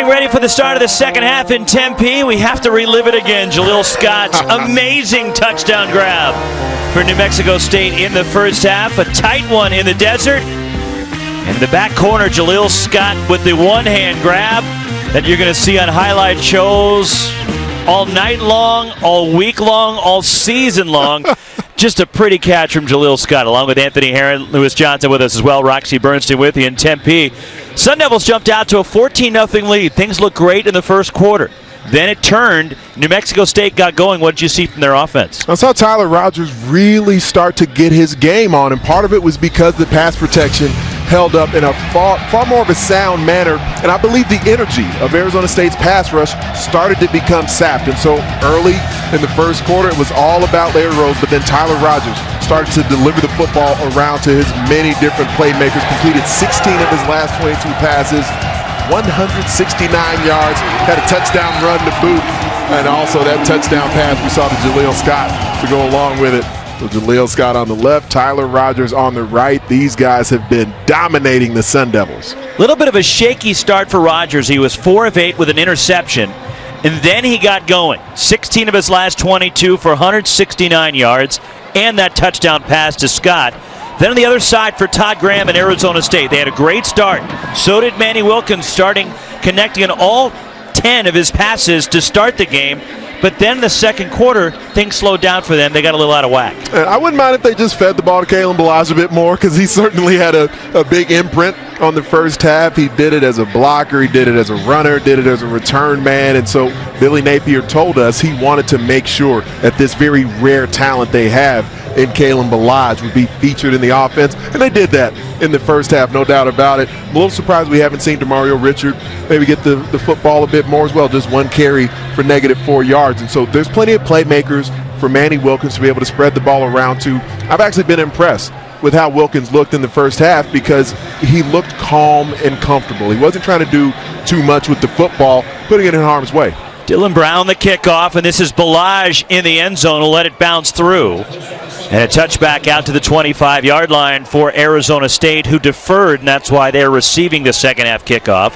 Getting ready for the start of the second half in Tempe. We have to relive it again. Jaleel Scott's amazing touchdown grab for New Mexico State in the first half. A tight one in the desert. In the back corner, Jaleel Scott with the one-hand grab that you're going to see on highlight shows all night long, all week long, all season long. Just a pretty catch from Jaleel Scott, along with Anthony Herron, Lewis Johnson with us as well, Roxy Bernstein with you in Tempe. Sun Devils jumped out to a 14-0 lead. Things looked great in the first quarter. Then it turned. New Mexico State got going. What did you see from their offense? I saw Tyler Rogers really start to get his game on, and part of it was because the pass protection held up in a far more of a sound manner, and I believe the energy of Arizona State's pass rush started to become sapped. And so early in the first quarter, it was all about Larry Rose, but then Tyler Rogers started to deliver the football around to his many different playmakers, completed 16 of his last 22 passes, 169 yards, had a touchdown run to boot, and also that touchdown pass we saw to Jaleel Scott to go along with it. So Jaleel Scott on the left, Tyler Rogers on the right. These guys have been dominating the Sun Devils. Little bit of a shaky start for Rogers. He was 4 of 8 with an interception, and then he got going. 16 of his last 22 for 169 yards, and that touchdown pass to Scott. Then on the other side for Todd Graham and Arizona State. They had a great start. So did Manny Wilkins, connecting on all 10 of his passes to start the game. But then the second quarter, things slowed down for them. They got a little out of whack. And I wouldn't mind if they just fed the ball to Kalen Balazs a bit more, because he certainly had a big imprint on the first half. He did it as a blocker, he did it as a runner, did it as a return man. And so Billy Napier told us he wanted to make sure that this very rare talent they have in Kalen Balazs would be featured in the offense. And they did that in the first half, no doubt about it. I'm a little surprised we haven't seen Demario Richard maybe get the football a bit more as well. Just one carry for -4 yards. And so there's plenty of playmakers for Manny Wilkins to be able to spread the ball around to. I've actually been impressed with how Wilkins looked in the first half, because he looked calm and comfortable. He wasn't trying to do too much with the football, putting it in harm's way. Dylan Brown the kickoff, and this is Balazs in the end zone. Will let it bounce through. And a touchback out to the 25-yard line for Arizona State, who deferred, and that's why they're receiving the second half kickoff.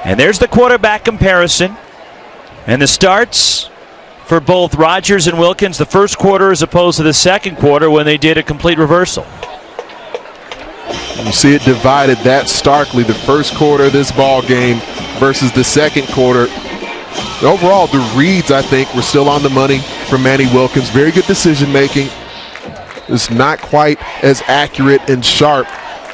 And there's the quarterback comparison. And the starts for both Rogers and Wilkins, the first quarter as opposed to the second quarter when they did a complete reversal. You see it divided that starkly, the first quarter of this ball game versus the second quarter. Overall, the reads, I think, were still on the money for Manny Wilkins. Very good decision-making. It's not quite as accurate and sharp.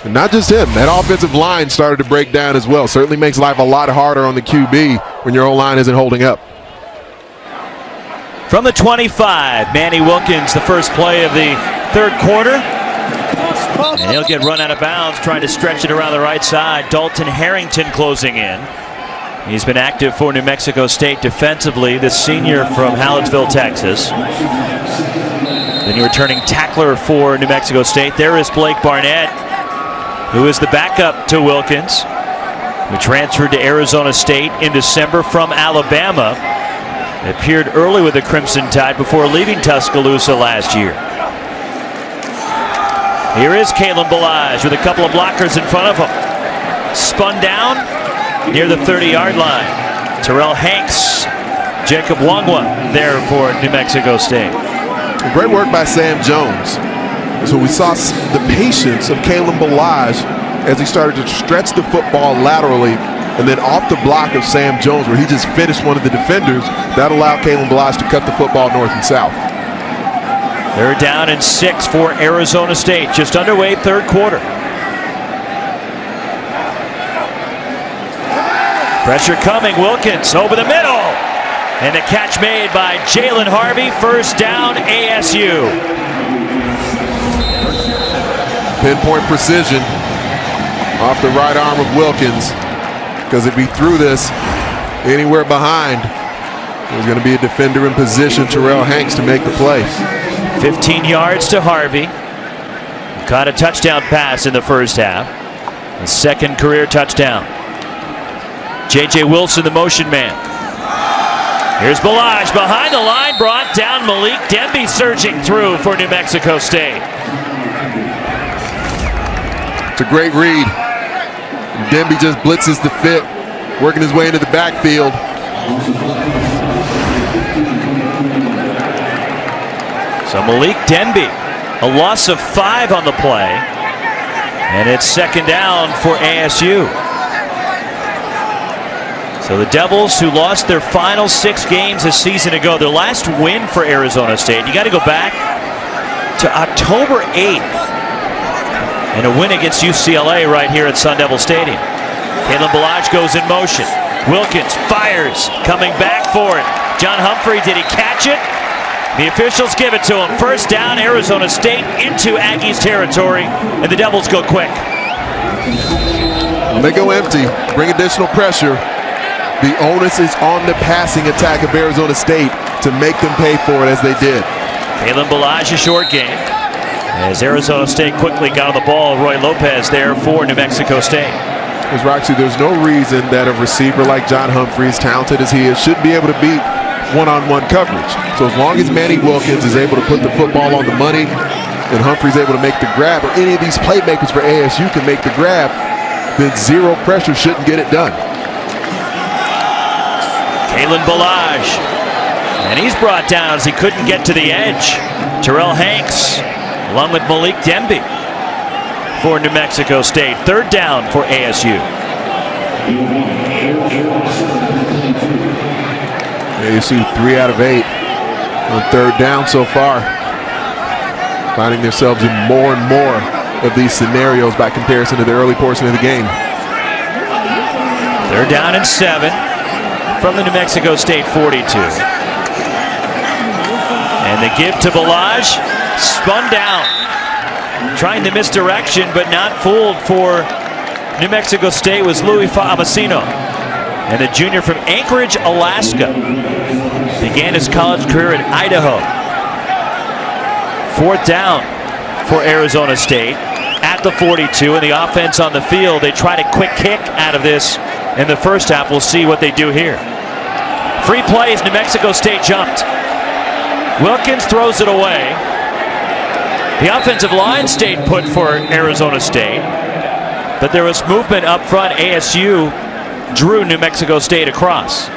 And not just him. That offensive line started to break down as well. Certainly makes life a lot harder on the QB when your O-line isn't holding up. From the 25, Manny Wilkins, the first play of the third quarter. And he'll get run out of bounds, trying to stretch it around the right side. Dalton Harrington closing in. He's been active for New Mexico State defensively, the senior from Hallettsville, Texas. The new returning tackler for New Mexico State. There is Blake Barnett, who is the backup to Wilkins, who transferred to Arizona State in December from Alabama. Appeared early with the Crimson Tide before leaving Tuscaloosa last year. Here is Kalen Balazs with a couple of blockers in front of him. Spun down near the 30-yard line. Terrell Hanks, Jacob Wangwa there for New Mexico State. Great work by Sam Jones. So we saw the patience of Kalen Balazs as he started to stretch the football laterally, and then off the block of Sam Jones, where he just finished one of the defenders. That allowed Kalen Balazs to cut the football north and south. They're down in 6 for Arizona State. Just underway, third quarter. Pressure coming. Wilkins over the middle. And the catch made by Jalen Harvey. First down, ASU. Pinpoint precision off the right arm of Wilkins, because if he threw this anywhere behind, there's going to be a defender in position, Terrell Hanks, to make the play. 15 yards to Harvey. Caught a touchdown pass in the first half. His second career touchdown. J.J. Wilson, the motion man. Here's Balazs behind the line, brought down. Malik Demby surging through for New Mexico State. It's a great read. Demby just blitzes the fit working his way into the backfield. So Malik Denby, a loss of 5 on the play. And it's second down for ASU. So the Devils, who lost their final 6 games a season ago, their last win for Arizona State, you got to go back to October 8th and a win against UCLA right here at Sun Devil Stadium. Kalen Ballage goes in motion. Wilkins fires, coming back for it. John Humphrey, did he catch it? The officials give it to him. First down, Arizona State into Aggies territory, and the Devils go quick. When they go empty, bring additional pressure. The onus is on the passing attack of Arizona State to make them pay for it as they did. Kalen Ballage, a short game. As Arizona State quickly got on the ball, Roy Lopez there for New Mexico State. Because Roxy, there's no reason that a receiver like John Humphrey, as talented as he is, should be able to beat one-on-one coverage. So as long as Manny Wilkins is able to put the football on the money and Humphrey's able to make the grab, or any of these playmakers for ASU can make the grab, then zero pressure shouldn't get it done. Kalen Ballage, and he's brought down as he couldn't get to the edge. Terrell Hanks, along with Malik Denby for New Mexico State. Third down for ASU. ASU 3 out of 8 on third down so far. Finding themselves in more and more of these scenarios by comparison to the early portion of the game. Third down and 7 from the New Mexico State 42. And the give to Ballage, spun down. Trying the misdirection, but not fooled for New Mexico State was Louis Famasino. And the junior from Anchorage, Alaska. Began his college career in Idaho. Fourth down for Arizona State at the 42, and the offense on the field. They tried a quick kick out of this in the first half. We'll see what they do here. Free plays, New Mexico State jumped. Wilkins throws it away. The offensive line stayed put for Arizona State, but there was movement up front. ASU drew New Mexico State across.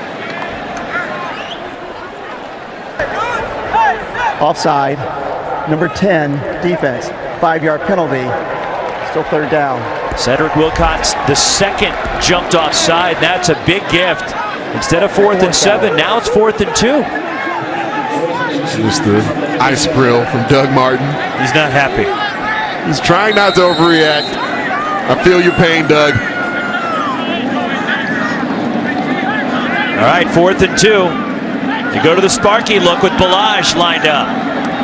Offside, number 10, defense, 5-yard penalty, still third down. Cedric Wilcox, the second, jumped offside. That's a big gift. Instead of 4th and 7, now it's 4th and 2. Just the ice grill from Doug Martin. He's not happy. He's trying not to overreact. I feel your pain, Doug. All right, 4th and 2. You go to the Sparky look with Ballage lined up.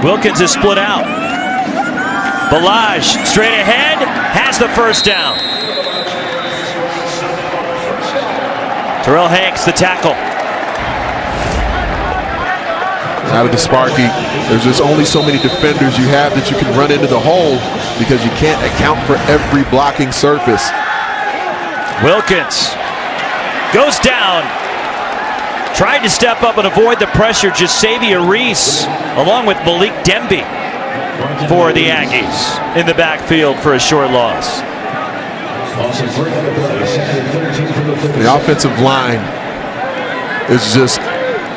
Wilkins is split out. Ballage straight ahead, has the first down. Terrell Hanks, the tackle. Out of the Sparky, there's just only so many defenders you have that you can run into the hole because you can't account for every blocking surface. Wilkins goes down. Tried to step up and avoid the pressure. Xavier Reese along with Malik Denby for the Aggies in the backfield for a short loss. The offensive line is just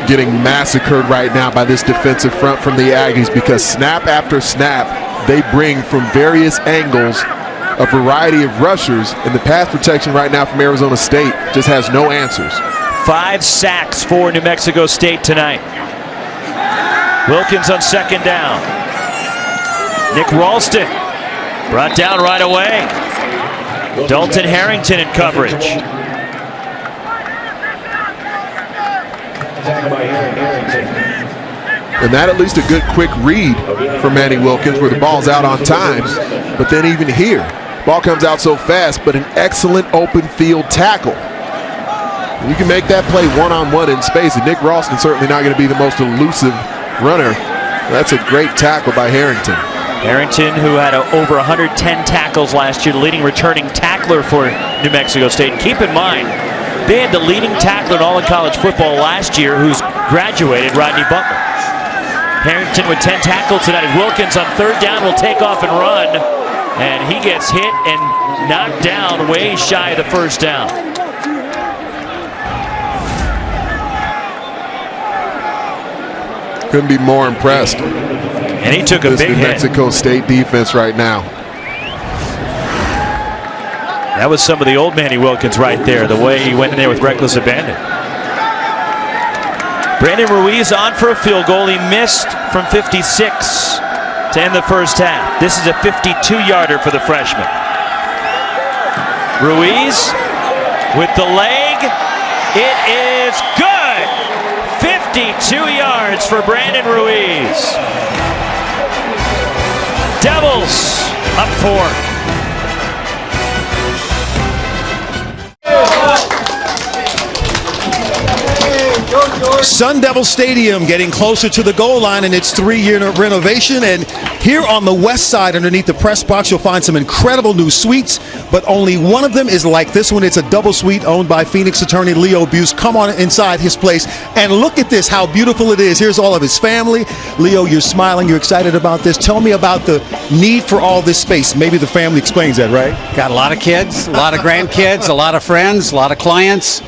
getting massacred right now by this defensive front from the Aggies because snap after snap they bring from various angles a variety of rushers, and the pass protection right now from Arizona State just has no answers. 5 sacks for New Mexico State tonight. Wilkins on second down. Nick Ralston brought down right away. Dalton Harrington in coverage. And that at least a good quick read for Manny Wilkins where the ball's out on time. But then even here, ball comes out so fast, but an excellent open field tackle. You can make that play one-on-one in space, and Nick Ralston's certainly not going to be the most elusive runner. That's a great tackle by Harrington. Harrington, who had over 110 tackles last year, the leading returning tackler for New Mexico State. And keep in mind, they had the leading tackler in all of college football last year who's graduated, Rodney Butler. Harrington with 10 tackles tonight. Wilkins on third down will take off and run, and he gets hit and knocked down way shy of the first down. Couldn't be more impressed. And he took a This big New hit. Mexico State defense right now. That was some of the old Manny Wilkins right there, the way he went in there with reckless abandon. Brandon Ruiz on for a field goal. He missed from 56 to end the first half. This is a 52-yarder for the freshman. Ruiz with the leg. It is good. 52 yards for Brandon Ruiz. Devils up 4. Sun Devil Stadium getting closer to the goal line in its 3-year renovation, and here on the west side underneath the press box you'll find some incredible new suites, but only one of them is like this one. It's a double suite owned by Phoenix attorney Leo Buse. Come on inside his place and look at this, how beautiful it is. Here's all of his family. Leo, you're smiling, you're excited about this. Tell me about the need for all this space. Maybe the family explains that, right? Got a lot of kids, a lot of grandkids, a lot of friends, a lot of clients.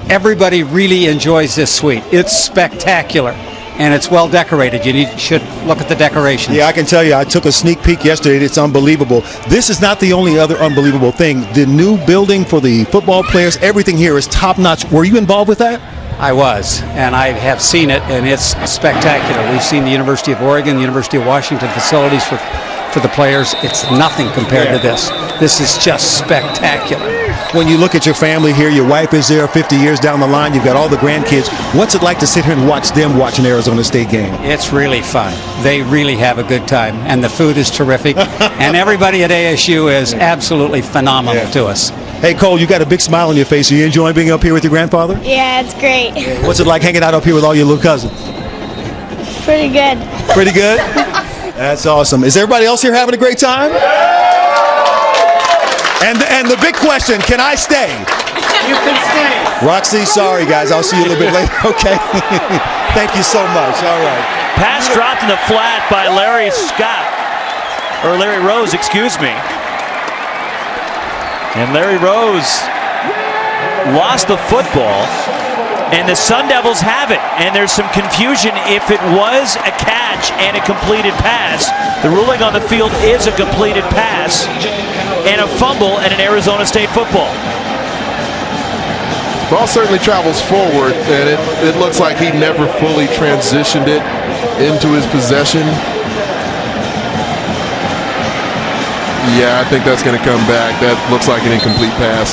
Everybody really enjoys this suite. It's spectacular, and it's well decorated. You should look at the decorations. Yeah, I can tell you, I took a sneak peek yesterday. It's unbelievable. This is not the only other unbelievable thing. The new building for the football players, everything here is top-notch. Were you involved with that? I was, and I have seen it, and it's spectacular. We've seen the University of Oregon, the University of Washington facilities for the players. It's nothing compared to this. This is just spectacular. When you look at your family here, your wife is there 50 years down the line, you've got all the grandkids. What's it like to sit here and watch them watch an Arizona State game? It's really fun. They really have a good time, and the food is terrific, and everybody at ASU is absolutely phenomenal to us. Hey, Cole, you got a big smile on your face. Are you enjoying being up here with your grandfather? Yeah, it's great. What's it like hanging out up here with all your little cousins? Pretty good. Pretty good? That's awesome. Is everybody else here having a great time? And the big question, can I stay? You can stay. Roxy, sorry guys, I'll see you a little bit later. Okay. Thank you so much. All right. Pass dropped in the flat by Larry Rose, excuse me. And Larry Rose lost the football, and the Sun Devils have it. And there's some confusion if it was a catch and a completed pass. The ruling on the field is a completed pass and a fumble and an Arizona State football. Ball certainly travels forward, and it looks like he never fully transitioned it into his possession. Yeah, I think that's going to come back. That looks like an incomplete pass.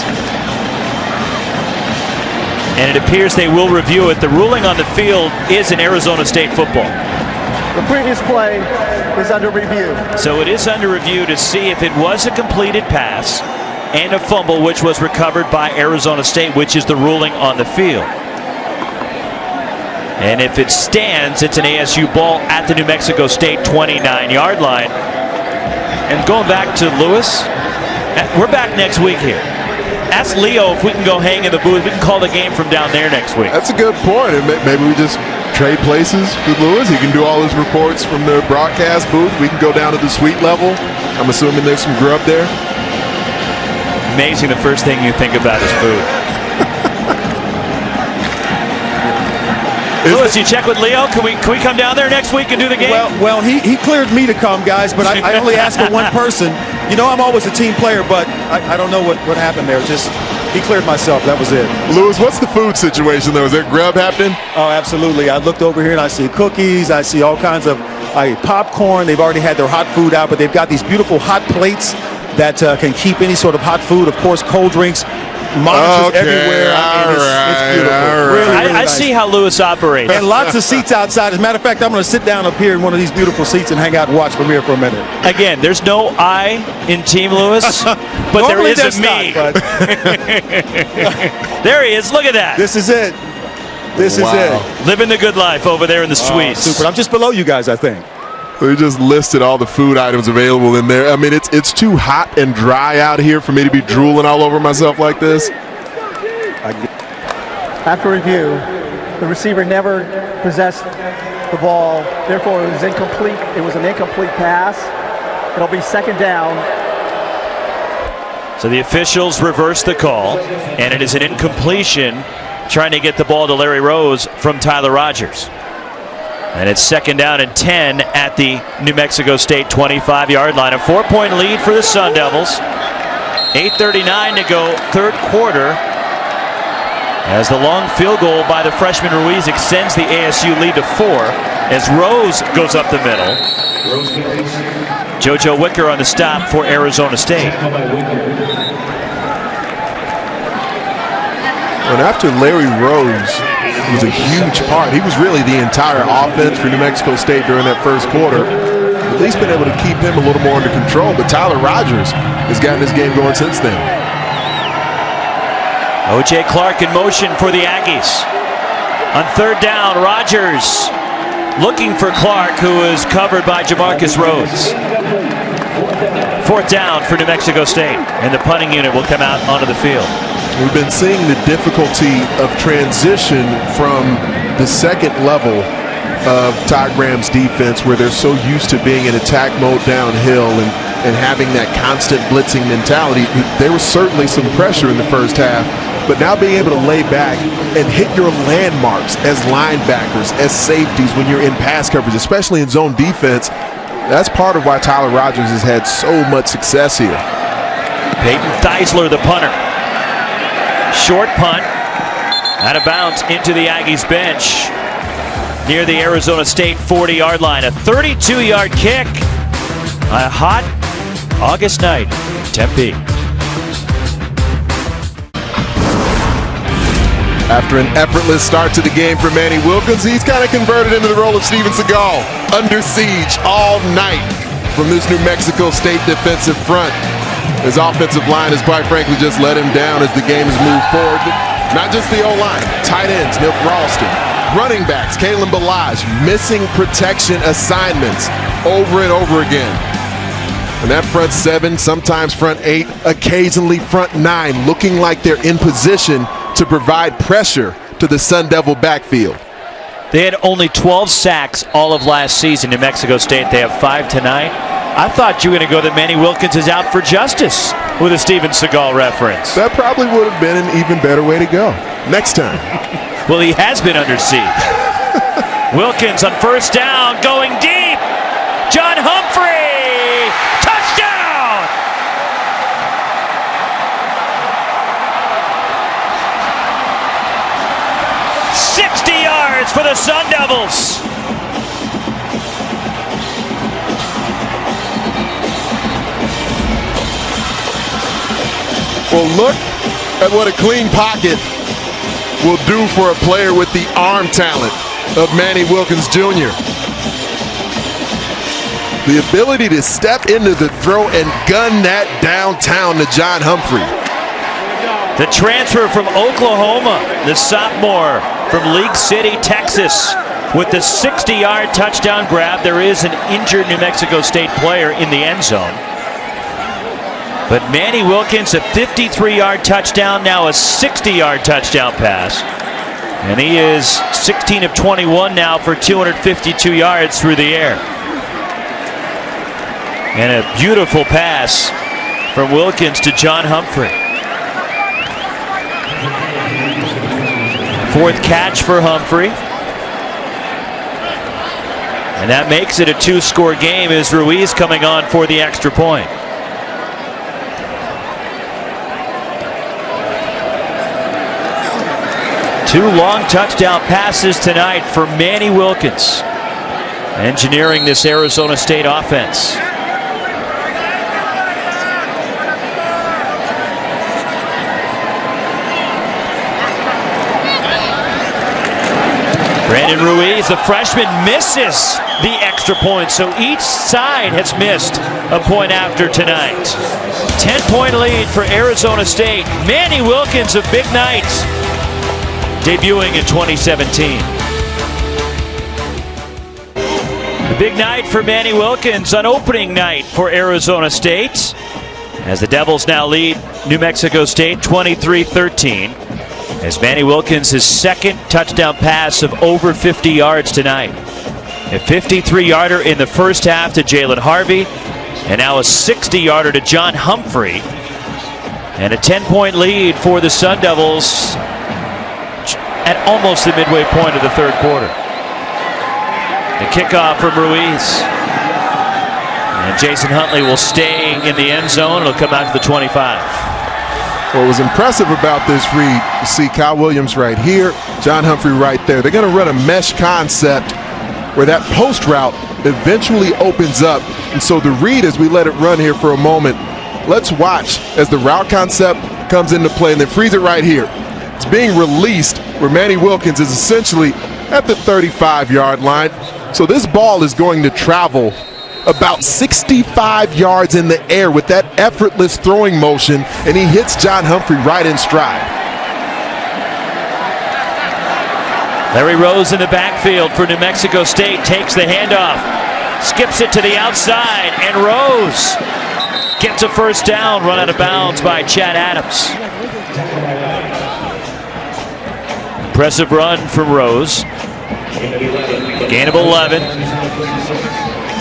And it appears they will review it. The ruling on the field is an Arizona State football. The previous play is under review. So it is under review to see if it was a completed pass and a fumble, which was recovered by Arizona State, which is the ruling on the field. And if it stands, it's an ASU ball at the New Mexico State 29-yard line. And going back to Lewis, we're back next week here. Ask Leo if we can go hang in the booth. We can call the game from down there next week. That's a good point. And maybe we just trade places with Lewis. He can do all his reports from the broadcast booth. We can go down to the suite level. I'm assuming there's some grub there. Amazing, the first thing you think about is food. Lewis, you check with Leo. Can we come down there next week and do the game? Well, he cleared me to come, guys, but I only asked for one person. You know, I'm always a team player, but I don't know what happened there. Just he cleared myself. That was it. Lewis, what's the food situation, though? Is there grub happening? Oh, absolutely. I looked over here and I see cookies. I see all kinds of popcorn. They've already had their hot food out, but they've got these beautiful hot plates that can keep any sort of hot food. Of course, cold drinks. Monitors everywhere. It's beautiful. Really I nice. see how Lewis operates. And lots of seats outside. As a matter of fact, I'm going to sit down up here in one of these beautiful seats and hang out and watch from here for a minute. Again, there's no I in Team Lewis, but there is a me. There he is. Look at that. This is it. This is it. Living the good life over there in the suites. Super. I'm just below you guys, I think. We just listed all the food items available in there. I mean, it's too hot and dry out here for me to be drooling all over myself like this. After review, the receiver never possessed the ball. Therefore, it was incomplete. It was an incomplete pass. It'll be second down. So the officials reverse the call, and it is an incompletion trying to get the ball to Larry Rose from Tyler Rogers. And it's 2nd down and 10 at the New Mexico State 25-yard line. A 4-point lead for the Sun Devils. 8:39 to go, third quarter. As the long field goal by the freshman Ruiz extends the ASU lead to 4. As Rose goes up the middle. JoJo Wicker on the stop for Arizona State. And after Larry Rose was a huge part, he was really the entire offense for New Mexico State during that first quarter. At least been able to keep him a little more under control, but Tyler Rogers has gotten this game going since then. O.J. Clark in motion for the Aggies. On 3rd down, Rogers looking for Clark, who is covered by Jamarcus Rhodes. 4th down for New Mexico State, and the punting unit will come out onto the field. We've been seeing the difficulty of transition from the second level of Todd Graham's defense, where they're so used to being in attack mode downhill and having that constant blitzing mentality. There was certainly some pressure in the first half, but now being able to lay back and hit your landmarks as linebackers, as safeties when you're in pass coverage, especially in zone defense, that's part of why Tyler Rogers has had so much success here. Peyton Theisler, the punter. Short punt, out of bounds into the Aggies bench near the Arizona State 40-yard line. A 32-yard kick. A hot August night in Tempe. After an effortless start to the game for Manny Wilkins, he's kind of converted into the role of Steven Seagal. Under siege all night from this New Mexico State defensive front. His offensive line has quite frankly just let him down as the game has moved forward. Not just the O-line, tight ends, Nick Ralston, running backs, Kalen Balazs, missing protection assignments over and over again. And that front 7, sometimes front 8, occasionally front 9, looking like they're in position to provide pressure to the Sun Devil backfield. They had only 12 sacks all of last season in Mexico State. They have 5 tonight. I thought you were going to go that Manny Wilkins is out for justice with a Steven Seagal reference. That probably would have been an even better way to go. Next time. Well, he has been under siege. Wilkins on 1st down, going deep. John Humphrey! Touchdown! For the Sun Devils. Well, look at what a clean pocket will do for a player with the arm talent of Manny Wilkins Jr. The ability to step into the throw and gun that downtown to John Humphrey. The transfer from Oklahoma, the sophomore from League City, Texas, with the 60-yard touchdown grab. There is an injured New Mexico State player in the end zone. But Manny Wilkins, a 53-yard touchdown, now a 60-yard touchdown pass. And he is 16 of 21 now for 252 yards through the air. And a beautiful pass from Wilkins to John Humphrey. 4th catch for Humphrey. And that makes it a 2-score game as Ruiz coming on for the extra point. Two long touchdown passes tonight for Manny Wilkins, engineering this Arizona State offense. Brandon Ruiz, the freshman, misses the extra point, so each side has missed a point after tonight. 10-point lead for Arizona State. Manny Wilkins, a big night, debuting in 2017. The big night for Manny Wilkins on opening night for Arizona State, as the Devils now lead New Mexico State 23-13. As Manny Wilkins, his 2nd touchdown pass of over 50 yards tonight. A 53-yarder in the first half to Jalen Harvey, and now a 60-yarder to John Humphrey. And a 10-point lead for the Sun Devils at almost the midway point of the third quarter. The kickoff from Ruiz. And Jason Huntley will stay in the end zone. It'll come out to the 25. What was impressive about this read, you see Kyle Williams right here, John Humphrey right there. They're going to run a mesh concept where that post route eventually opens up. And so the read, as we let it run here for a moment, let's watch as the route concept comes into play, and then freeze it right here. It's being released where Manny Wilkins is essentially at the 35-yard line. So this ball is going to travel about 65 yards in the air with that effortless throwing motion, and he hits John Humphrey right in stride. Larry Rose in the backfield for New Mexico State, takes the handoff, skips it to the outside, and Rose gets a first down, run out of bounds by Chad Adams. Impressive run from Rose. Gain of 11.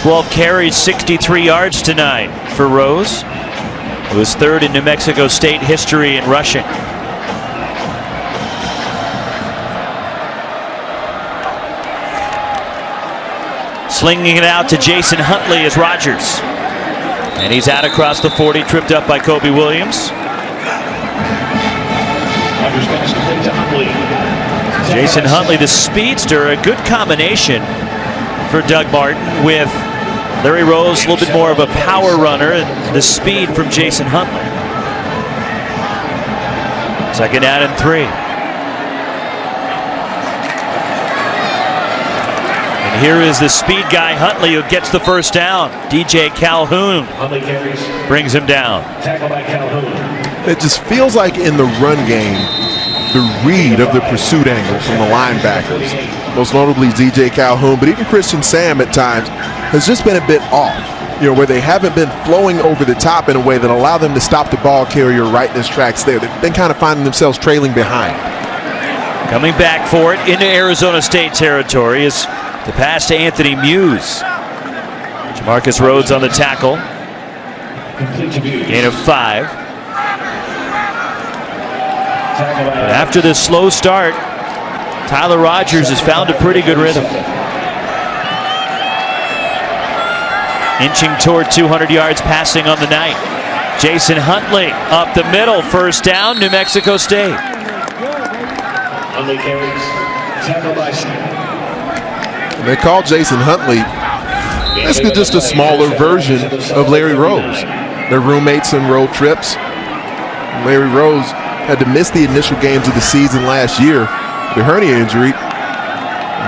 12 carries, 63 yards tonight for Rose, who is third in New Mexico State history in rushing. Slinging it out to Jason Huntley is Rogers. And he's out across the 40, tripped up by Kobe Williams. Jason Huntley, the speedster, a good combination for Doug Martin, with Larry Rose a little bit more of a power runner, and the speed from Jason Huntley. Second down and 3. And here is the speed guy Huntley, who gets the first down. DJ Calhoun brings him down. It just feels like in the run game, the read of the pursuit angle from the linebackers, most notably DJ Calhoun, but even Christian Sam at times, has just been a bit off. You know, where they haven't been flowing over the top in a way that allow them to stop the ball carrier right in his tracks there. They've been kind of finding themselves trailing behind. Coming back for it into Arizona State territory is the pass to Anthony Muse. Jamarcus Rhodes on the tackle. Gain of 5. But after this slow start, Tyler Rogers has found a pretty good rhythm. Inching toward 200 yards passing on the night. Jason Huntley up the middle, first down, New Mexico State. They call Jason Huntley basically just a smaller version of Larry Rose. They're roommates on road trips. Larry Rose had to miss the initial games of the season last year, the hernia injury.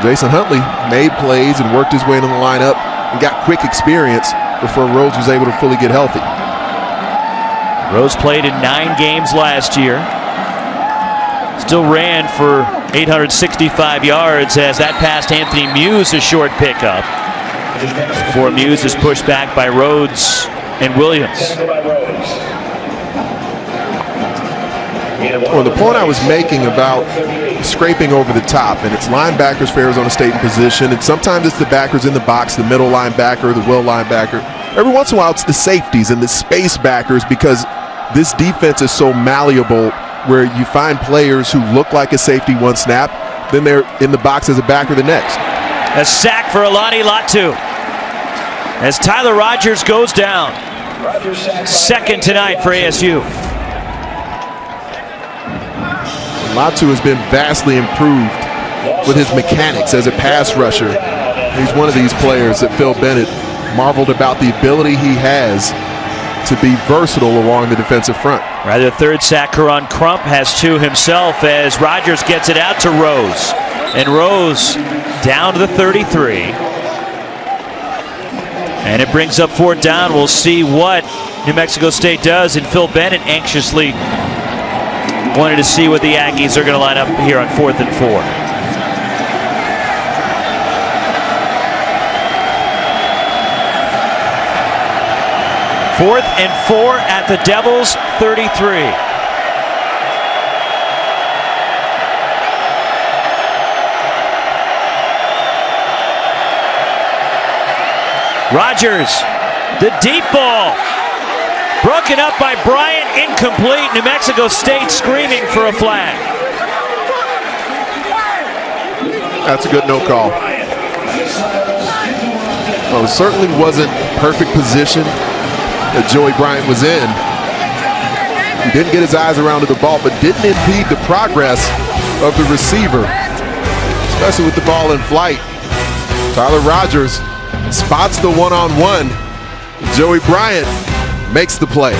Jason Huntley made plays and worked his way into the lineup and got quick experience before Rose was able to fully get healthy. Rose played in 9 games last year. Still ran for 865 yards as that passed Anthony Muse, a short pickup. Before Muse is pushed back by Rhodes and Williams. Well, the point I was making about scraping over the top, and it's linebackers for Arizona State in position, and sometimes it's the backers in the box, the middle linebacker, the will linebacker. Every once in a while it's the safeties and the space backers, because this defense is so malleable where you find players who look like a safety one snap, then they're in the box as a backer the next. A sack for Alani Latu as Tyler Rogers goes down. Second tonight for ASU. Latu has been vastly improved with his mechanics as a pass rusher. He's one of these players that Phil Bennett marveled about the ability he has to be versatile along the defensive front. Rather, third sack, Karan Crump has 2 himself as Rogers gets it out to Rose. And Rose down to the 33. And it brings up 4th down. We'll see what New Mexico State does. And Phil Bennett anxiously wanted to see what the Aggies are going to line up here on 4th and 4. Fourth and 4 at the Devils' 33. Rogers, the deep ball. Broken up by Bryant, incomplete. New Mexico State screaming for a flag. That's a good no call. know, it certainly wasn't perfect position that Joey Bryant was in. He didn't get his eyes around to the ball, but didn't impede the progress of the receiver, especially with the ball in flight. Tyler Rogers spots the one-on-one. Joey Bryant makes the play.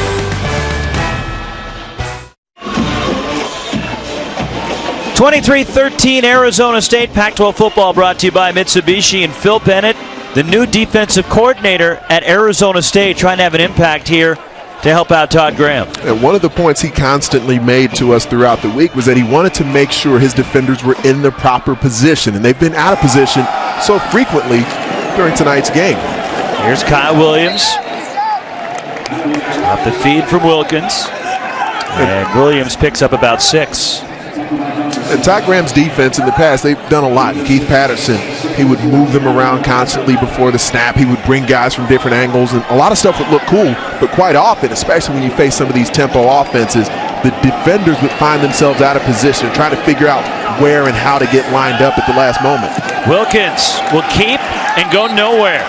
(23-13) Arizona State. Pac-12 football brought to you by Mitsubishi and Phil Bennett, the new defensive coordinator at Arizona State, trying to have an impact here to help out Todd Graham. And one of the points he constantly made to us throughout the week was that he wanted to make sure his defenders were in the proper position, and they've been out of position so frequently during tonight's game. Here's Kyle Williams. Off the feed from Wilkins. And Williams picks up about 6. And Todd Graham's defense in the past, they've done a lot. Keith Patterson, he would move them around constantly before the snap. He would bring guys from different angles, and a lot of stuff would look cool, but quite often, especially when you face some of these tempo offenses, the defenders would find themselves out of position, trying to figure out where and how to get lined up at the last moment. Wilkins will keep and go nowhere.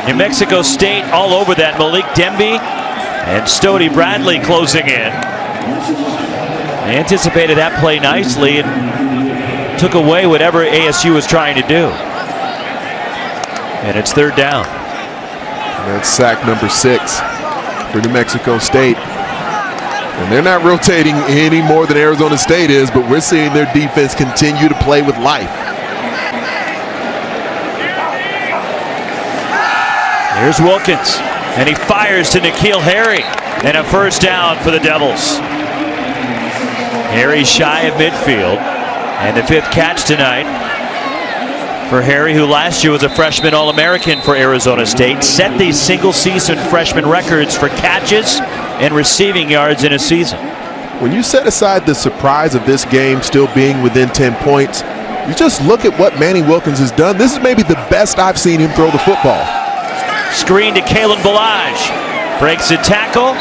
New Mexico State all over that. Malik Demby and Stody Bradley closing in. They anticipated that play nicely and took away whatever ASU was trying to do. And it's 3rd down. And that's sack number 6 for New Mexico State. And they're not rotating any more than Arizona State is, but we're seeing their defense continue to play with life. Here's Wilkins, and he fires to N'Keal Harry, and a 1st down for the Devils. Harry shy of midfield, and the 5th catch tonight for Harry, who last year was a freshman All-American for Arizona State, set these single-season freshman records for catches and receiving yards in a season. When you set aside the surprise of this game still being within 10 points, you just look at what Manny Wilkins has done. This is maybe the best I've seen him throw the football. Screen to Kalen Balaj. Breaks a tackle,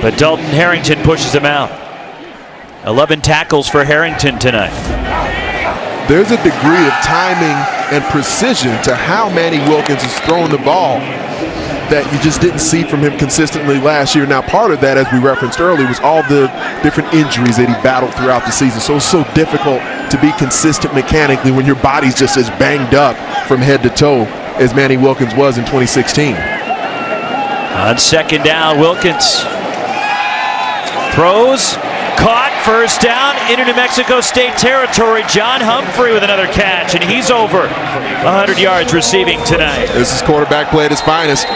but Dalton Harrington pushes him out. 11 tackles for Harrington tonight. There's a degree of timing and precision to how Manny Wilkins is throwing the ball that you just didn't see from him consistently last year. Now, part of that, as we referenced earlier, was all the different injuries that he battled throughout the season. So it's so difficult to be consistent mechanically when your body's just as banged up from head to toe as Manny Wilkins was in 2016. On 2nd down, Wilkins throws, caught, 1st down into New Mexico State territory. John Humphrey with another catch, and he's over 100 yards receiving tonight. This is quarterback play at his finest.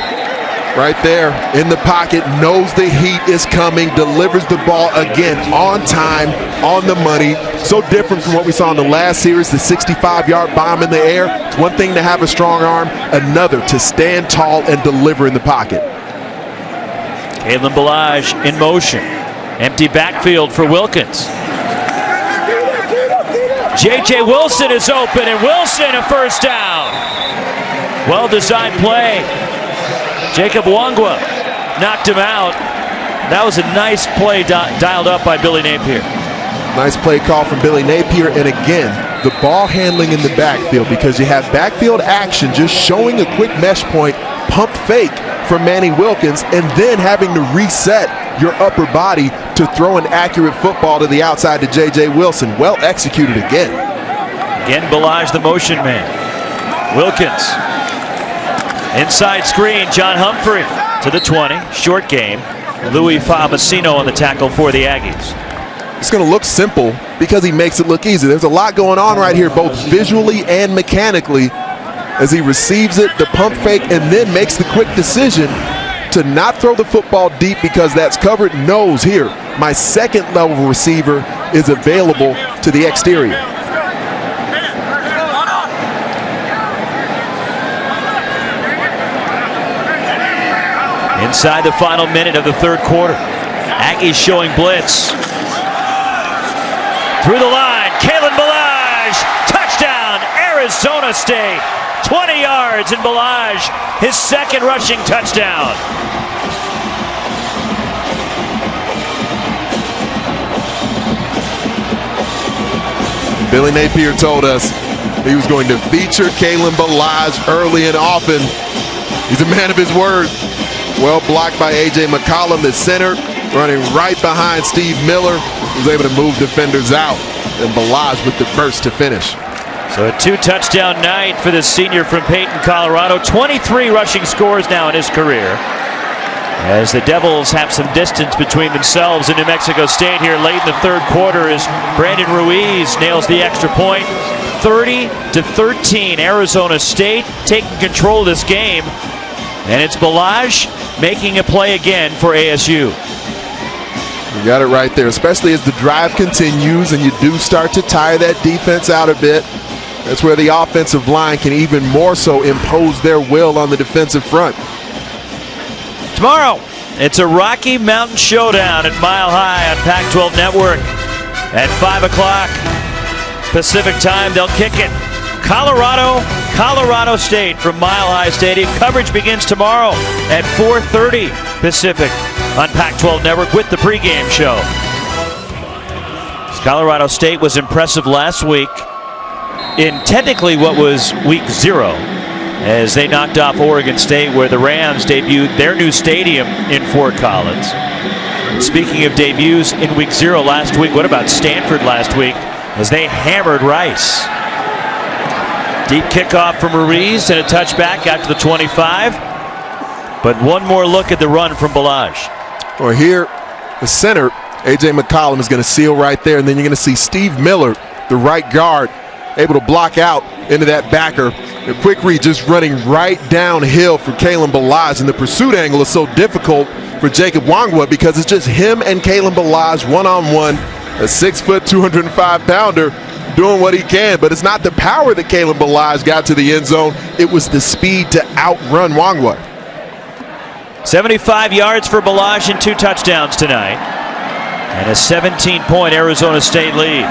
Right there in the pocket, knows the heat is coming, delivers the ball again on time, on the money. So different from what we saw in the last series, the 65-yard bomb in the air. It's one thing to have a strong arm, another to stand tall and deliver in the pocket. Kalen Balaj in motion. Empty backfield for Wilkins. J.J. Wilson is open, and Wilson a 1st down. Well-designed play. Jacob Wangwa knocked him out. That was a nice play dialed up by Billy Napier. Nice play call from Billy Napier, and again, the ball handling in the backfield, because you have backfield action just showing a quick mesh point, pump fake from Manny Wilkins, and then having to reset your upper body to throw an accurate football to the outside to J.J. Wilson. Well executed again. Again, Balaj the motion man. Wilkins. Inside screen, John Humphrey to the 20. Short game. Louis Famasino on the tackle for the Aggies. It's going to look simple because he makes it look easy. There's a lot going on right here, both visually and mechanically, as he receives it, the pump fake, and then makes the quick decision to not throw the football deep because that's covered. Knows here, my 2nd level receiver is available to the exterior. Inside the final minute of the 3rd quarter. Aggies showing blitz. Through the line, Kalen Balaj, touchdown, Arizona State. 20 yards, and Balaj, his 2nd rushing touchdown. Billy Napier told us he was going to feature Kalen Balazs early and often. He's a man of his word. Well blocked by A.J. McCollum, the center, running right behind Steve Miller. He was able to move defenders out. And Balazs with the burst to finish. So a 2-touchdown night for the senior from Peyton, Colorado. 23 rushing scores now in his career, as the Devils have some distance between themselves and New Mexico State here late in the third quarter as Brandon Ruiz nails the extra point. 30-13, Arizona State taking control of this game. And it's Balazs making a play again for ASU. You got it right there, especially as the drive continues and you do start to tire that defense out a bit. That's where the offensive line can even more so impose their will on the defensive front. Tomorrow, it's a Rocky Mountain Showdown at Mile High on Pac-12 Network at 5 o'clock Pacific time. They'll kick it. Colorado State from Mile High Stadium. Coverage begins tomorrow at 4:30 Pacific on Pac-12 Network with the pregame show. Colorado State was impressive last week in technically what was week 0, as they knocked off Oregon State, where the Rams debuted their new stadium in Fort Collins. And speaking of debuts in week 0 last week, what about Stanford last week as they hammered Rice? Deep kickoff from Ruiz and a touchback out to the 25. But one more look at the run from Balazs. Well, here, the center, A.J. McCollum, is going to seal right there, and then you're going to see Steve Miller, the right guard, able to block out into that backer. A quick read just running right downhill for Kalen Balazs, and the pursuit angle is so difficult for Jacob Wangwa because it's just him and Kalen Balazs one-on-one, a 6-foot, 205-pounder, doing what he can. But it's not the power that Kalen Balazs got to the end zone. It was the speed to outrun Wangwa. 75 yards for Balazs and 2 touchdowns tonight. And a 17-point Arizona State lead.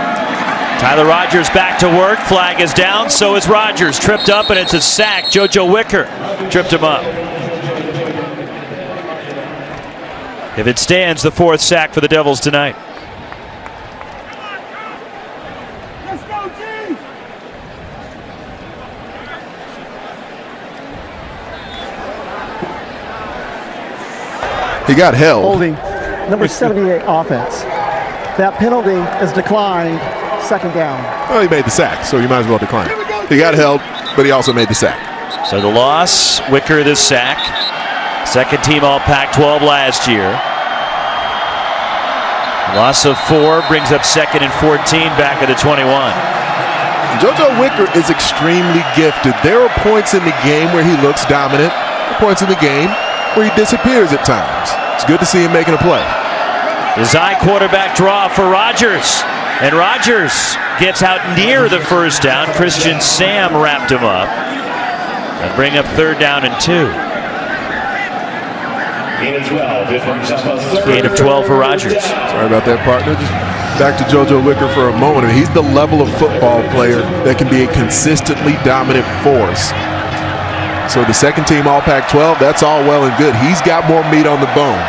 Tyler Rogers back to work. Flag is down. So is Rogers. Tripped up, and it's a sack. JoJo Wicker tripped him up. If it stands, the 4th sack for the Devils tonight. He got held. Holding number 78 offense. That penalty is declined. 2nd down. Well, he made the sack, so you might as well decline. He got held, but he also made the sack. So the loss, Wicker this sack. 2nd team all Pac-12 last year. Loss of 4 brings up 2nd and 14 back at the 21. JoJo Wicker is extremely gifted. There are points in the game where he looks dominant, points in the game where he disappears at times. It's good to see him making a play. Design quarterback draw for Rogers. And Rogers gets out near the 1st down. Christian Sam wrapped him up. And bring up 3rd down and 2. Gain of 12 for Rogers. Sorry about that, partner. Just back to JoJo Wicker for a moment. He's the level of football player that can be a consistently dominant force. So the 2nd team all Pac-12, that's all well and good. He's got more meat on the bone.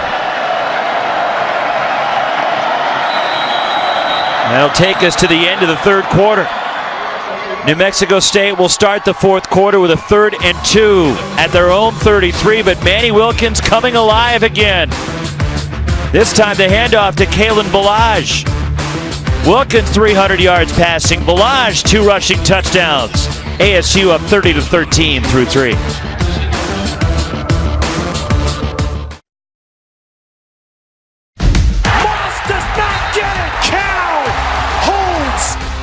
That'll take us to the end of the 3rd quarter. New Mexico State will start the 4th quarter with a 3rd and 2 at their own 33, but Manny Wilkins coming alive again. This time the handoff to Kalen Balazs. Wilkins 300 yards passing. Balazs 2 rushing touchdowns. ASU up 30-13 through 3.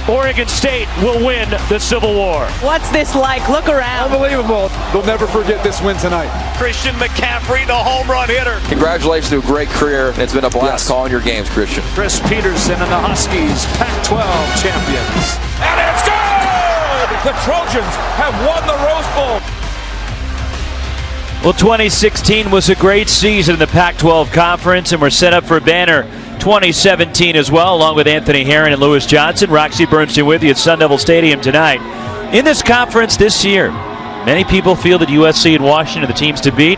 Oregon State will win the Civil War. What's this like? Look around. Unbelievable. They'll never forget this win tonight. Christian McCaffrey, the home run hitter. Congratulations to a great career. It's been a blast calling your games, Christian. Chris Peterson and the Huskies, Pac-12 champions. And it's good! The Trojans have won the Rose Bowl. Well, 2016 was a great season in the Pac-12 Conference, and we're set up for a banner 2017 as well, along with Anthony Herron and Lewis Johnson. Roxy Bernstein with you at Sun Devil Stadium tonight. In this conference this year, many people feel that USC and Washington are the teams to beat.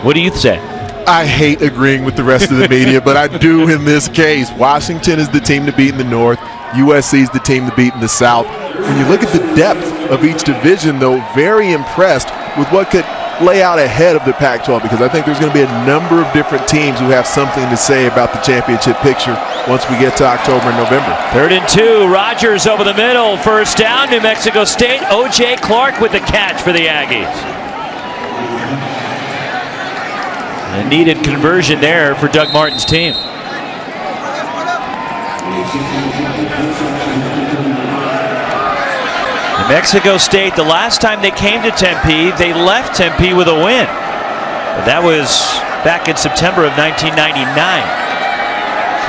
What do you say? I hate agreeing with the rest of the media, but I do in this case. Washington is the team to beat in the North. USC's the team to beat in the South. When you look at the depth of each division, though, very impressed with what could lay out ahead of the Pac-12, because I think there's going to be a number of different teams who have something to say about the championship picture once we get to October and November. 3rd and 2, Rogers over the middle, first down, New Mexico State. O.J. Clark with the catch for the Aggies. A needed conversion there for Doug Martin's team. New Mexico State, the last time they came to Tempe, they left Tempe with a win. But that was back in September of 1999.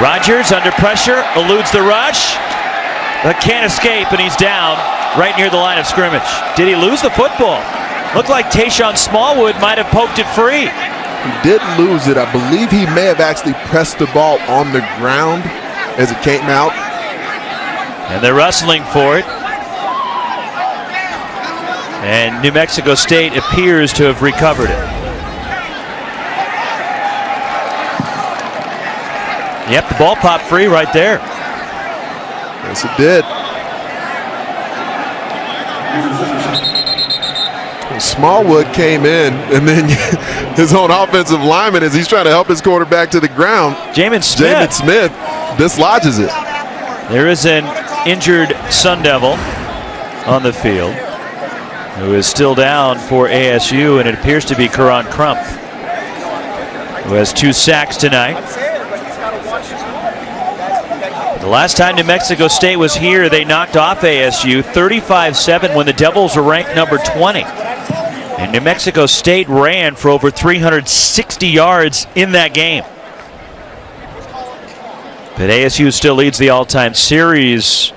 Rogers under pressure, eludes the rush, but can't escape, and he's down right near the line of scrimmage. Did he lose the football? Looked like Tayshawn Smallwood might have poked it free. He didn't lose it. I believe he may have actually pressed the ball on the ground as it came out. And they're wrestling for it. And New Mexico State appears to have recovered it. Yep, the ball popped free right there. Yes, it did. Smallwood came in, and then his own offensive lineman, as he's trying to help his quarterback to the ground, Jamin Smith dislodges it. There is an injured Sun Devil on the field who is still down for ASU, and it appears to be Karan Crump, who has 2 sacks tonight. The last time New Mexico State was here, they knocked off ASU 35-7 when the Devils were ranked number 20. And New Mexico State ran for over 360 yards in that game. But ASU still leads the all-time series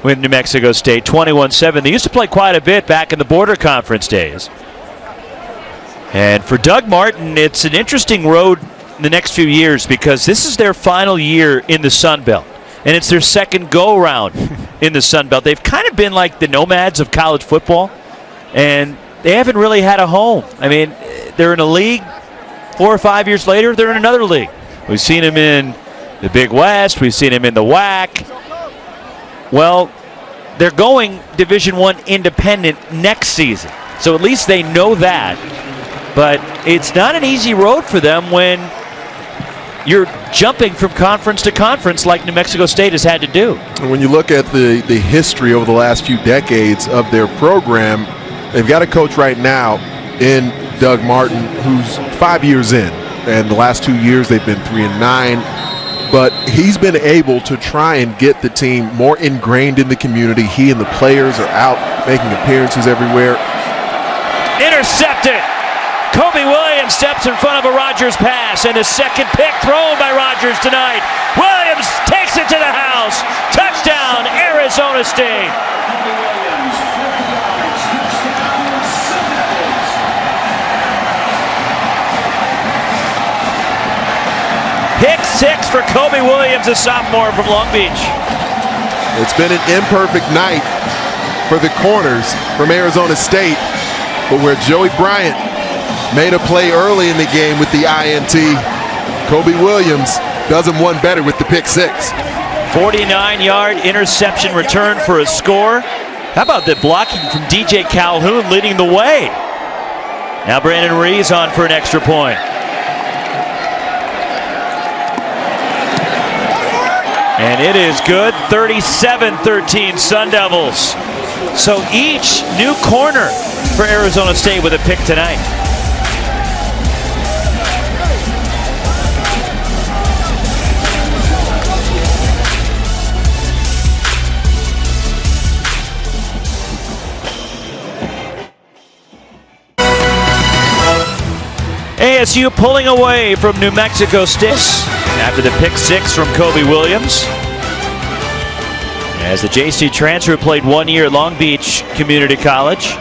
with New Mexico State 21-7. They used to play quite a bit back in the Border Conference days. And for Doug Martin, it's an interesting road in the next few years because this is their final year in the Sun Belt. And it's their second go-around in the Sun Belt. They've kind of been like the nomads of college football, and they haven't really had a home. I mean, they're in a league. 4 or 5 years later, they're in another league. We've seen them in the Big West. We've seen them in the WAC. Well, they're going Division I independent next season. So at least they know that. But it's not an easy road for them when you're jumping from conference to conference like New Mexico State has had to do. And when you look at the history over the last few decades of their program, they've got a coach right now in Doug Martin who's 5 years in. And the last 2 years they've been 3-9. But he's been able to try and get the team more ingrained in the community. He and the players are out making appearances everywhere. Intercepted. Kobe Williams steps in front of a Rogers pass, and the second pick thrown by Rogers tonight. Williams takes it to the house. Touchdown, Arizona State. Pick 6 for Kobe Williams, a sophomore from Long Beach. It's been an imperfect night for the corners from Arizona State, but where Joey Bryant made a play early in the game with the INT, Kobe Williams does him one better with the pick 6. 49-yard interception return for a score. How about the blocking from DJ Calhoun leading the way? Now Brandon Rees on for an extra point. And it is good, 37-13 Sun Devils. So each new corner for Arizona State with a pick tonight. ASU pulling away from New Mexico State after the pick 6 from Kobe Williams. As the JC transfer played 1 year at Long Beach Community College.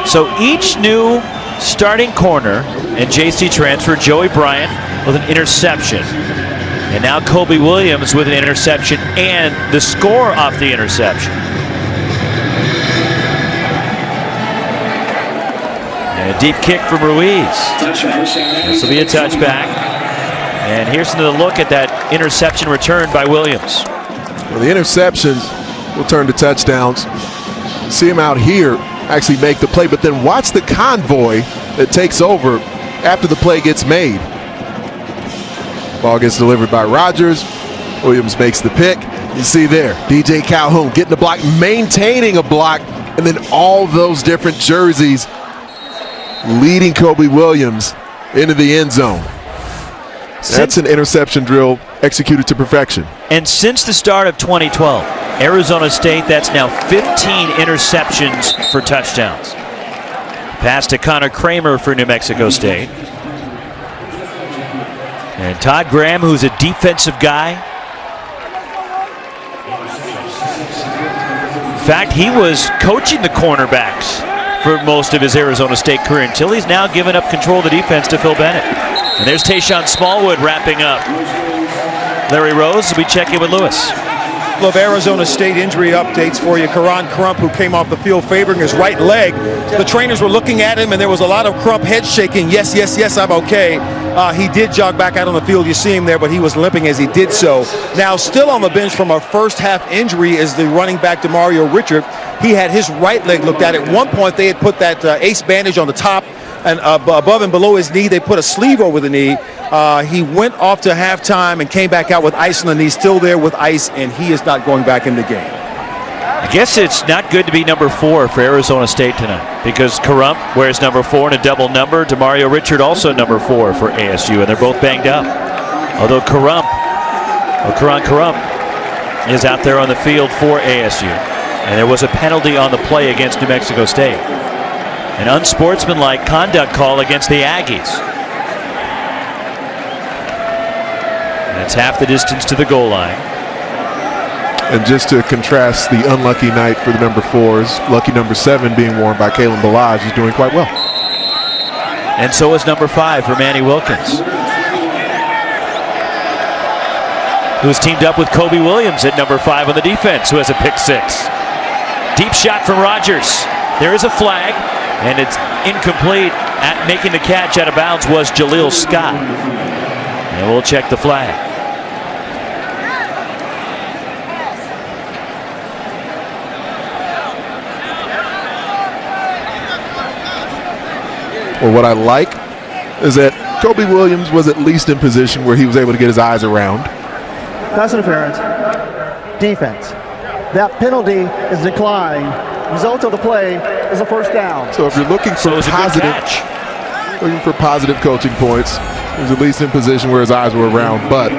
So each new starting corner and JC transfer, Joey Bryant with an interception. And now Kobe Williams with an interception and the score off the interception. And a deep kick from Ruiz. This will be a touchback. And here's another look at that interception return by Williams. Well, the interceptions will turn to touchdowns. See him out here actually make the play, but then watch the convoy that takes over after the play gets made. Ball gets delivered by Rodgers. Williams makes the pick. You see there, DJ Calhoun getting the block, maintaining a block, and then all those different jerseys leading Kobe Williams into the end zone. That's an interception drill executed to perfection. And since the start of 2012, Arizona State, that's now 15 interceptions for touchdowns. Pass to Connor Kramer for New Mexico State. And Todd Graham, who's a defensive guy. In fact, he was coaching the cornerbacks for most of his Arizona State career until he's now given up control of the defense to Phil Bennett. And there's Tayshawn Smallwood wrapping up. Larry Rose, we check in with Lewis. Of Arizona State injury updates for you. Karan Crump, who came off the field favoring his right leg. The trainers were looking at him, and there was a lot of Crump head shaking. Yes, yes, yes, I'm okay. He did jog back out on the field. You see him there, but he was limping as he did so. Now, still on the bench from a first-half injury is the running back Demario Richard. He had his right leg looked at. At one point, they had put that ace bandage on the top, and above and below his knee, they put a sleeve over the knee. He went off to halftime and came back out with ice on the knee, still there with ice, and he is not going back in the game. I guess it's not good to be number 4 for Arizona State tonight because Karump wears number 4 in a double number. Demario Richard also number 4 for ASU, and they're both banged up. Although Karan Karump is out there on the field for ASU, and there was a penalty on the play against New Mexico State. An unsportsmanlike conduct call against the Aggies. That's half the distance to the goal line. And just to contrast the unlucky night for the number 4s, lucky number 7 being worn by Kalen Balaj is doing quite well. And so is number 5 for Manny Wilkins, who's teamed up with Kobe Williams at number 5 on the defense, who has a pick 6. Deep shot from Rodgers. There is a flag, and it's incomplete. At making the catch out of bounds was Jaleel Scott. And we'll check the flag. Well, what I like is that Kobe Williams was at least in position where he was able to get his eyes around. Pass interference. Defense. That penalty is declined. Result of the play is a first down. So if you're looking for positive coaching points, he was at least in position where his eyes were around, but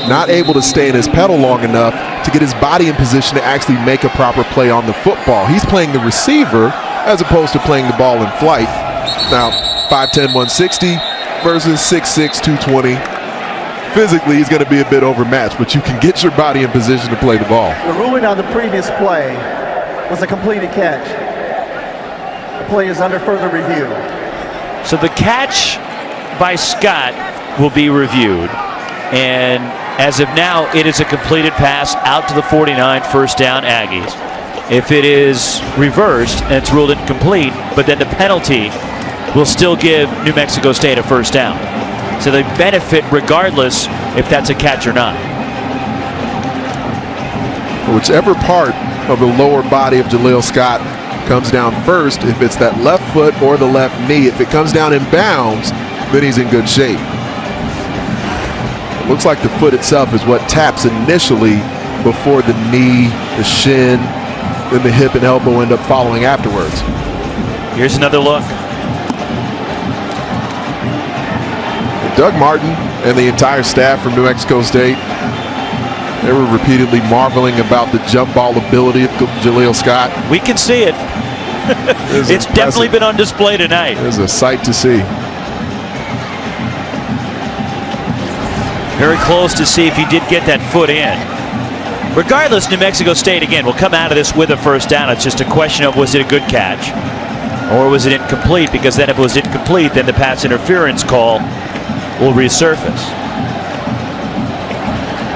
not able to stay in his pedal long enough to get his body in position to actually make a proper play on the football. He's playing the receiver as opposed to playing the ball in flight. Now, 5'10", 160 versus 6'6", 220. Physically, he's going to be a bit overmatched, but you can get your body in position to play the ball. The ruling on the previous play was a completed catch. The play is under further review. So the catch by Scott will be reviewed, and as of now, it is a completed pass out to the 49, first down Aggies. If it is reversed and it's ruled incomplete, but then the penalty will still give New Mexico State a first down. So they benefit regardless if that's a catch or not. Whichever part of the lower body of Jaleel Scott comes down first, if it's that left foot or the left knee, if it comes down in bounds, then he's in good shape. It looks like the foot itself is what taps initially before the knee, the shin, then the hip and elbow end up following afterwards. Here's another look. Doug Martin and the entire staff from New Mexico State, they were repeatedly marveling about the jump ball ability of Jaleel Scott. We can see it. It's definitely been on display tonight. It's a sight to see. Very close to see if he did get that foot in. Regardless, New Mexico State, again, will come out of this with a first down. It's just a question of, was it a good catch or was it incomplete? Because then if it was incomplete, then the pass interference call will resurface.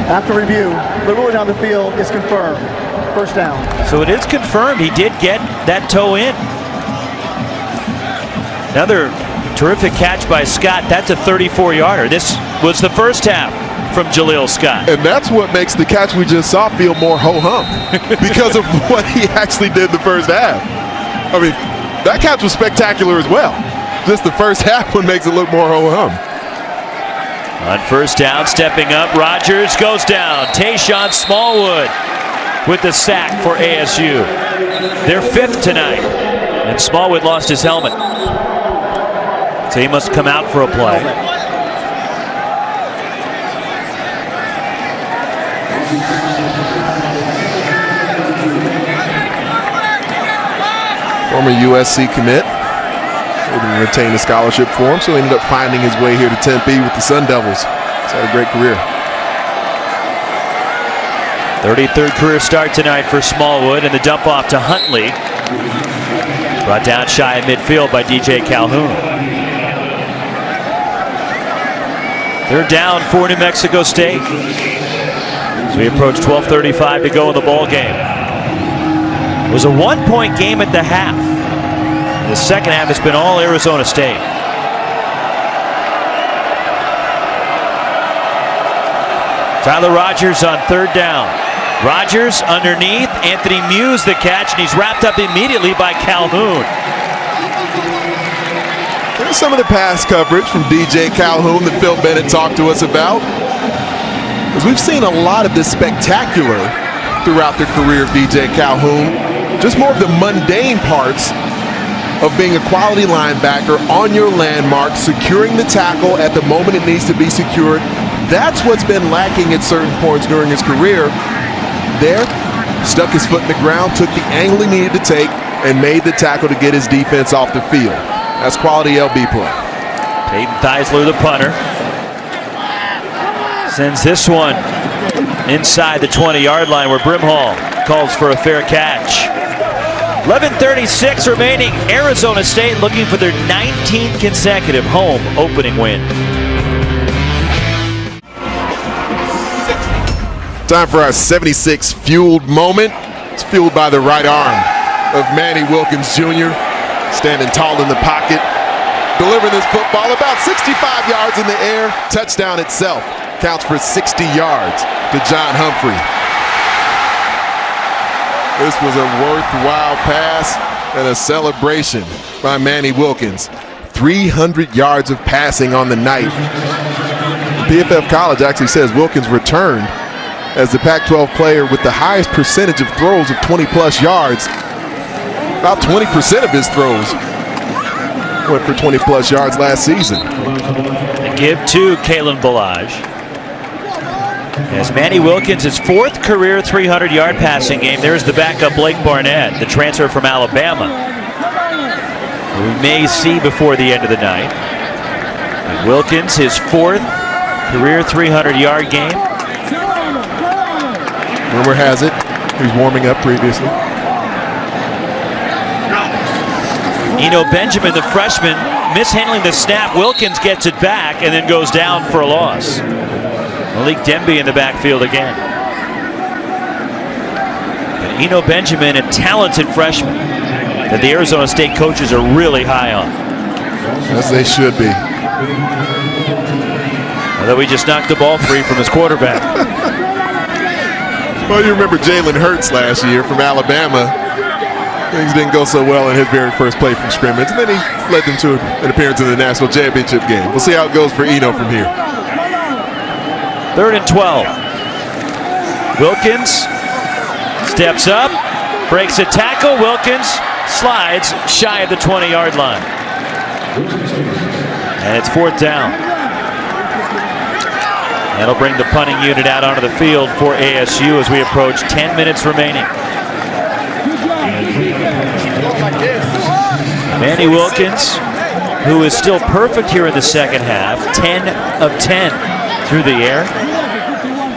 After review, the ruling on the field is confirmed. First down. So it is confirmed he did get that toe in. Another Terrific catch by Scott. That's a 34-yarder. This was the first half from Jaleel Scott. And that's what makes the catch we just saw feel more ho-hum because of what he actually did the first half. I mean, that catch was spectacular as well. Just the first half one makes it look more ho-hum. On first down, stepping up, Rogers goes down. Tayshawn Smallwood with the sack for ASU. They're 5th tonight, and Smallwood lost his helmet. So he must come out for a play. Former USC commit. They didn't retain the scholarship for him, so he ended up finding his way here to Tempe with the Sun Devils. He's had a great career. 33rd career start tonight for Smallwood, and the dump off to Huntley. Brought down shy of midfield by DJ Calhoun. They're down for New Mexico State as we approach 12:35 to go in the ball game. It was a 1-point game at the half. The second half has been all Arizona State. Tyler Rogers on third down. Rogers underneath. Anthony Muse the catch, and he's wrapped up immediately by Calhoun. There's some of the pass coverage from DJ Calhoun that Phil Bennett talked to us about. Because we've seen a lot of the spectacular throughout the career of DJ Calhoun. Just more of the mundane parts of being a quality linebacker on your landmark, securing the tackle at the moment it needs to be secured. That's what's been lacking at certain points during his career. There, stuck his foot in the ground, took the angle he needed to take, and made the tackle to get his defense off the field. That's quality LB play. Peyton Theisler, the punter, sends this one inside the 20-yard line where Brimhall calls for a fair catch. 11:36 remaining. Arizona State looking for their 19th consecutive home opening win. Time for our 76 fueled moment. It's fueled by the right arm of Manny Wilkins Jr. Standing tall in the pocket, delivering this football about 65 yards in the air. Touchdown itself counts for 60 yards to John Humphrey. This was a worthwhile pass and a celebration by Manny Wilkins. 300 yards of passing on the night. PFF College actually says Wilkins returned as the Pac-12 player with the highest percentage of throws of 20-plus yards. About 20% of his throws went for 20-plus yards last season. A give to Kalen Ballage. As Manny Wilkins, his 4th career 300-yard passing game. There's the backup Blake Barnett, the transfer from Alabama, who we may see before the end of the night. And Wilkins, his 4th career 300-yard game. Rumor has it he was warming up previously. Eno Benjamin, the freshman, mishandling the snap. Wilkins gets it back and then goes down for a loss. Malik Demby in the backfield again. And Eno Benjamin, a talented freshman that the Arizona State coaches are really high on. As they should be. Although he just knocked the ball free from his quarterback. Well, you remember Jalen Hurts last year from Alabama. Things didn't go so well in his very first play from scrimmage, and then he led them to an appearance in the national championship game. We'll see how it goes for Eno from here. 3rd and 12. Wilkins steps up, breaks a tackle. Wilkins slides shy of the 20-yard line. And it's 4th down. That'll bring the punting unit out onto the field for ASU as we approach 10 minutes remaining. Manny Wilkins, who is still perfect here in the second half, 10 of 10 through the air.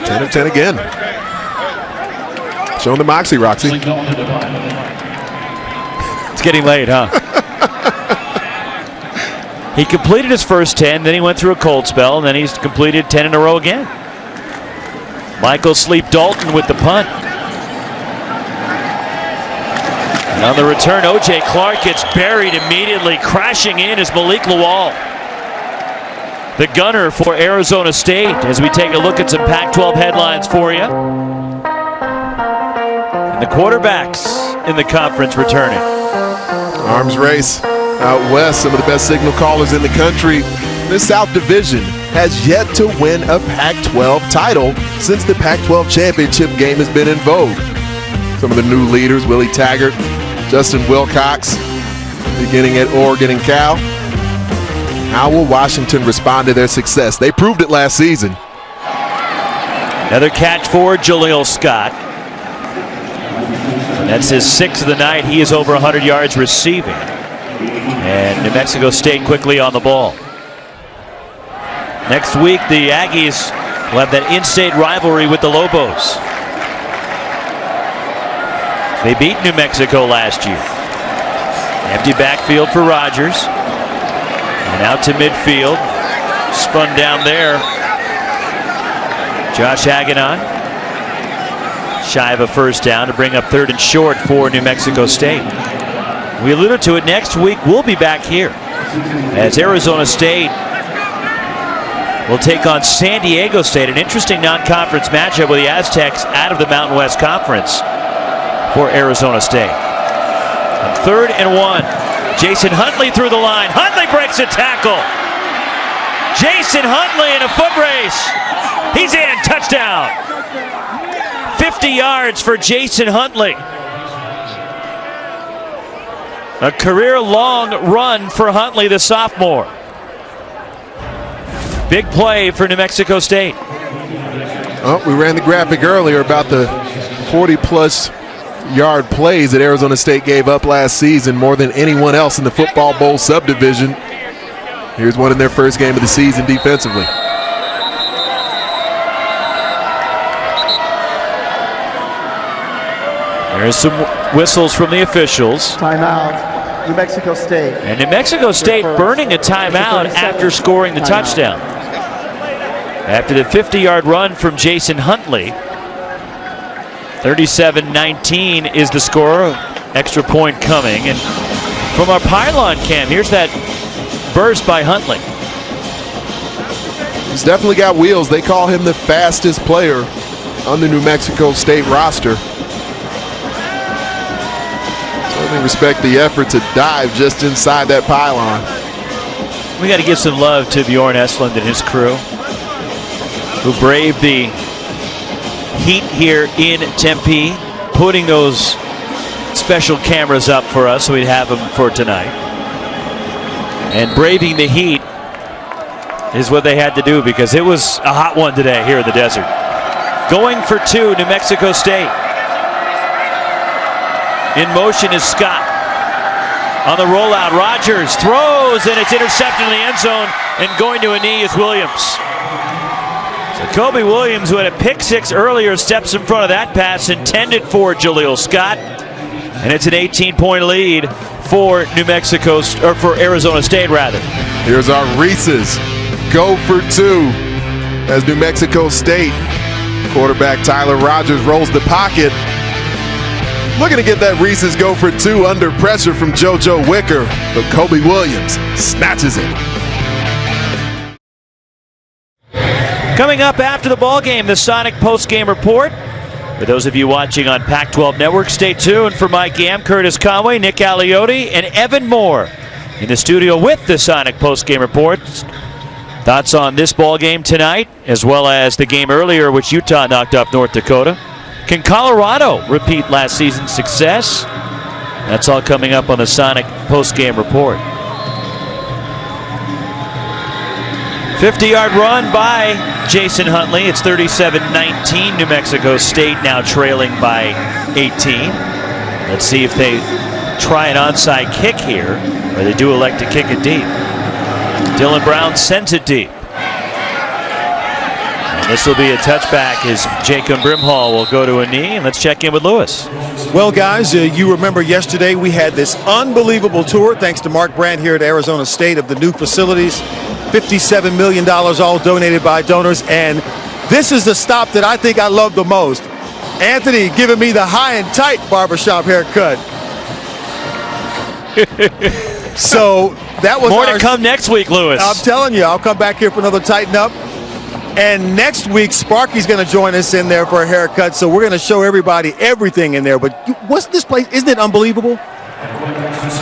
10 of 10 again. Showing the moxie, Roxy. It's getting late, huh? He completed his first 10, then he went through a cold spell, and then he's completed 10 in a row again. Michael Sleep Dalton with the punt. And on the return, O.J. Clark gets buried immediately. Crashing in is Malik Lawal, the gunner for Arizona State, as we take a look at some Pac-12 headlines for you. And the quarterbacks in the conference returning. Arms race out west. Some of the best signal callers in the country. The South Division has yet to win a Pac-12 title since the Pac-12 championship game has been in vogue. Some of the new leaders, Willie Taggart, Justin Wilcox, beginning at Oregon and Cal. How will Washington respond to their success? They proved it last season. Another catch for Jaleel Scott. That's his 6th of the night. He is over 100 yards receiving. And New Mexico State quickly on the ball. Next week, the Aggies will have that in-state rivalry with the Lobos. They beat New Mexico last year. Empty backfield for Rogers. And out to midfield. Spun down there. Josh Aganon. Shy of a first down to bring up 3rd and short for New Mexico State. We alluded to it. Next week, we'll be back here as Arizona State will take on San Diego State. An interesting non-conference matchup with the Aztecs out of the Mountain West Conference for Arizona State. And 3rd and 1. Jason Huntley through the line. Huntley breaks a tackle. Jason Huntley in a foot race. He's in. Touchdown. 50 yards for Jason Huntley. A career-long run for Huntley, the sophomore. Big play for New Mexico State. Oh, we ran the graphic earlier about the 40-plus yard plays that Arizona State gave up last season, more than anyone else in the Football Bowl subdivision. Here's one in their first game of the season defensively. There's some whistles from the officials. Timeout, New Mexico State. And New Mexico State burning a timeout after scoring the touchdown. After the 50-yard run from Jason Huntley. 37-19 is the score. Extra point coming. And from our pylon cam, here's that burst by Huntley. He's definitely got wheels. They call him the fastest player on the New Mexico State roster. Certainly respect the effort to dive just inside that pylon. We got to give some love to Bjorn Estlund and his crew, who braved the heat here in Tempe, putting those special cameras up for us so we'd have them for tonight. And braving the heat is what they had to do, because it was a hot one today here in the desert. Going for 2, New Mexico State. In motion is Scott. On the rollout, Rogers throws, and it's intercepted in the end zone, and going to a knee is Williams. So Kobe Williams, who had a pick 6 earlier, steps in front of that pass intended for Jaleel Scott. And it's an 18-point lead for New Mexico, or for Arizona State, rather. Here's our Reese's. Go for 2 as New Mexico State quarterback Tyler Rogers rolls the pocket. Looking to get that Reese's go for 2 under pressure from JoJo Wicker, but Kobe Williams snatches it. Coming up after the ball game, the Sonic post-game report. For those of you watching on Pac-12 Network, stay tuned for Mike Yam, Curtis Conway, Nick Aliotti, and Evan Moore in the studio with the Sonic post-game report. Thoughts on this ball game tonight, as well as the game earlier, which Utah knocked off North Dakota. Can Colorado repeat last season's success? That's all coming up on the Sonic post-game report. 50-yard run by Jason Huntley. It's 37-19. New Mexico State now trailing by 18. Let's see if they try an onside kick here, or they do elect to kick it deep. Dylan Brown sends it deep. And this will be a touchback as Jacob Brimhall will go to a knee. And let's check in with Lewis. Well, guys, you remember yesterday we had this unbelievable tour, thanks to Mark Brandt here at Arizona State, of the new facilities. $57 million all donated by donors. And this is the stop that I think I love the most. Anthony giving me the high and tight barbershop haircut. So that was more to come next week, Lewis. I'm telling you, I'll come back here for another Tighten Up. And next week, Sparky's going to join us in there for a haircut. So we're going to show everybody everything in there. But what's this place? Isn't it unbelievable?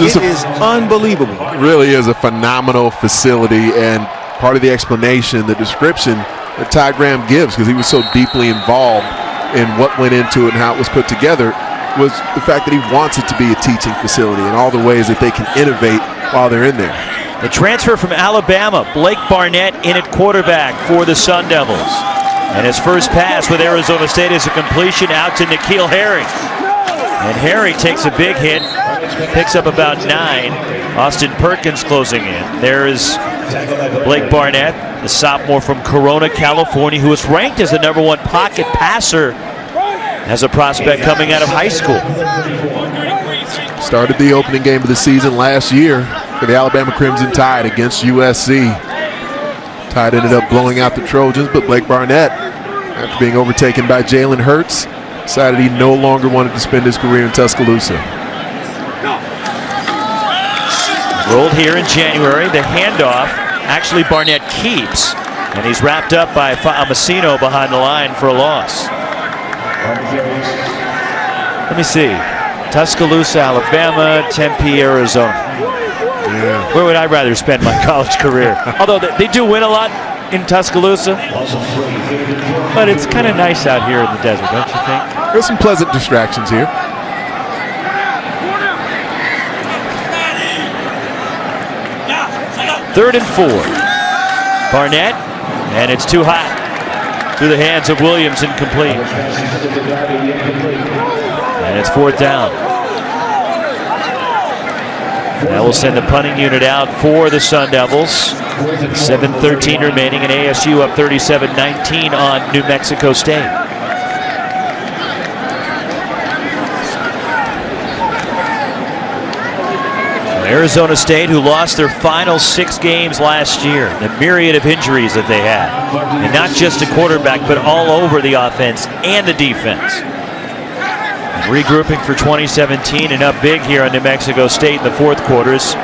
It is unbelievable. It really is a phenomenal facility, and part of the explanation, the description that Ty Graham gives, because he was so deeply involved in what went into it and how it was put together, was the fact that he wants it to be a teaching facility and all the ways that they can innovate while they're in there. The transfer from Alabama, Blake Barnett in at quarterback for the Sun Devils. And his first pass with Arizona State is a completion out to N'Keal Harry. And Harry takes a big hit, picks up about 9. Austin Perkins closing in. There's Blake Barnett, the sophomore from Corona, California, who was ranked as the #1 pocket passer as a prospect coming out of high school. Started the opening game of the season last year for the Alabama Crimson Tide against USC. Tide ended up blowing out the Trojans, but Blake Barnett, after being overtaken by Jalen Hurts, decided he no longer wanted to spend his career in Tuscaloosa. Rolled here in January. The handoff, actually Barnett keeps, and he's wrapped up by Amasino behind the line for a loss. Let me see. Tuscaloosa, Alabama, Tempe, Arizona. Yeah. Where would I rather spend my college career? Although they do win a lot in Tuscaloosa, but it's kind of nice out here in the desert, don't you think? There's some pleasant distractions here. Third and 4. Barnett, and it's too hot. Through the hands of Williams, incomplete. And it's 4th down. That will send the punting unit out for the Sun Devils. 7:13 remaining, and ASU up 37-19 on New Mexico State. Arizona State, who lost their final 6 games last year, the myriad of injuries that they had, and not just a quarterback, but all over the offense and the defense. And regrouping for 2017 and up big here on New Mexico State in the 4th quarters.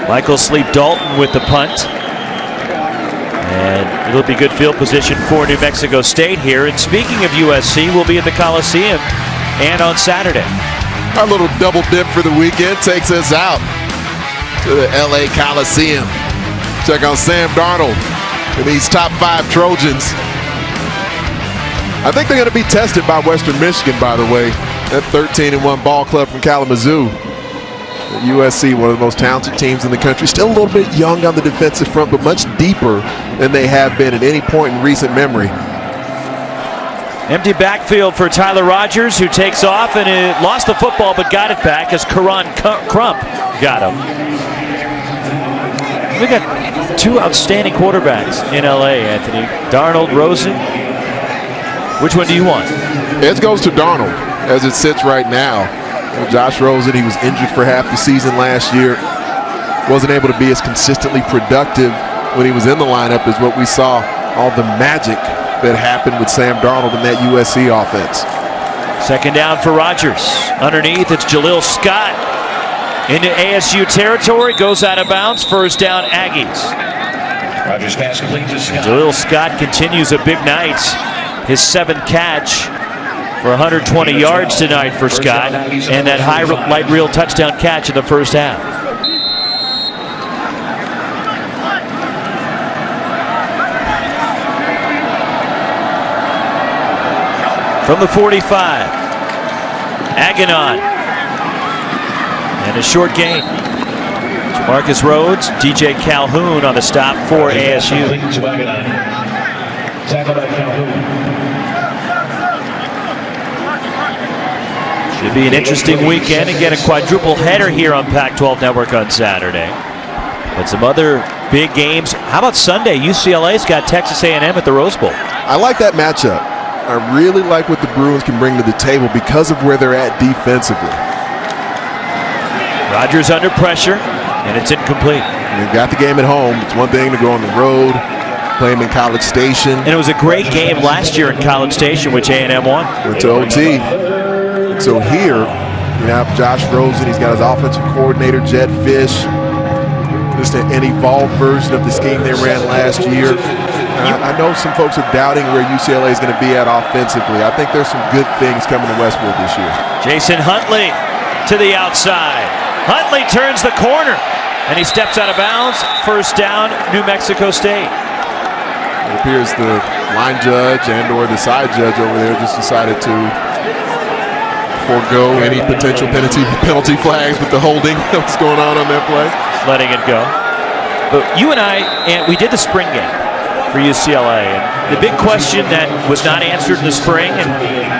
Michael Sleep Dalton with the punt. And it'll be good field position for New Mexico State here. And speaking of USC, we'll be at the Coliseum and on Saturday. Our little double dip for the weekend takes us out to the LA Coliseum. Check out Sam Darnold and these top 5 Trojans. I think they're going to be tested by Western Michigan, by the way. That 13-1 ball club from Kalamazoo. USC, one of the most talented teams in the country. Still a little bit young on the defensive front, but much deeper than they have been at any point in recent memory. Empty backfield for Tyler Rogers, who takes off and lost the football but got it back as Karan Crump got him. We got 2 outstanding quarterbacks in LA, Anthony. Darnold, Rosen. Which one do you want? It goes to Darnold as it sits right now. Josh Rosen, he was injured for half the season last year. Wasn't able to be as consistently productive when he was in the lineup as what we saw, all the magic that happened with Sam Darnold in that USC offense. 2nd down for Rogers. Underneath, it's Jaleel Scott. Into ASU territory, goes out of bounds. 1st down, Aggies. Rogers pass complete to Scott. Jaleel Scott continues a big night. His 7th catch for 120 yards tonight for Scott, and that highlight reel touchdown catch in the 1st half. From the 45, Aganon, and a short gain. Jamarcus Rhodes, DJ Calhoun on the stop for ASU. Should be an interesting weekend. Again, a quadruple header here on Pac-12 Network on Saturday. But some other big games. How about Sunday? UCLA's got Texas A&M at the Rose Bowl. I like that matchup. I really like what the Bruins can bring to the table because of where they're at defensively. Rodgers under pressure, and it's incomplete. They've got the game at home. It's one thing to go on the road, play them in College Station. And it was a great game last year in College Station, which A&M won. Went to OT. So here, You have Josh Rosen. He's got his offensive coordinator, Jed Fish. Just an evolved version of the scheme they ran last year. I know some folks are doubting where UCLA is going to be at offensively. I think there's some good things coming to Westwood this year. Jason Huntley to the outside. Huntley turns the corner, and he steps out of bounds. First down, New Mexico State. It appears the line judge and or the side judge over there just decided to forego any potential penalty flags with the holding that was going on that play. Letting it go. But you and we did the spring game for UCLA. And the big question that was not answered in the spring, and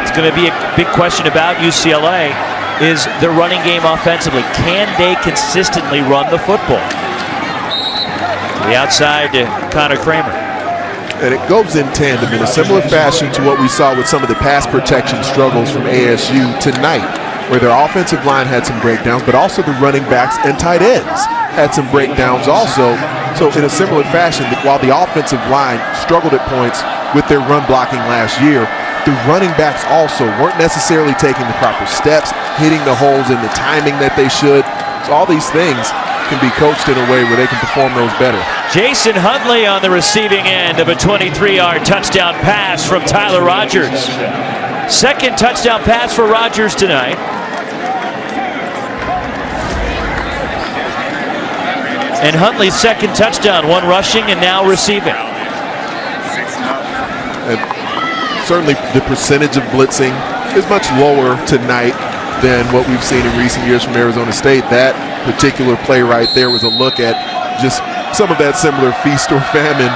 it's going to be a big question about UCLA, is the running game offensively. Can they consistently run the football? To the outside to Connor Kramer. And it goes in tandem in a similar fashion to what we saw with some of the pass protection struggles from ASU tonight, where their offensive line had some breakdowns, but also the running backs and tight ends had some breakdowns also. So in a similar fashion, while the offensive line struggled at points with their run blocking last year, the running backs also weren't necessarily taking the proper steps, hitting the holes in the timing that they should. So all these things can be coached in a way where they can perform those better. Jason Huntley on the receiving end of a 23-yard touchdown pass from Tyler Rogers. Second touchdown pass for Rogers tonight. And Huntley's second touchdown, one rushing and now receiving. And certainly the percentage of blitzing is much lower tonight than what we've seen in recent years from Arizona State. That particular play right there was a look at just some of that similar feast or famine,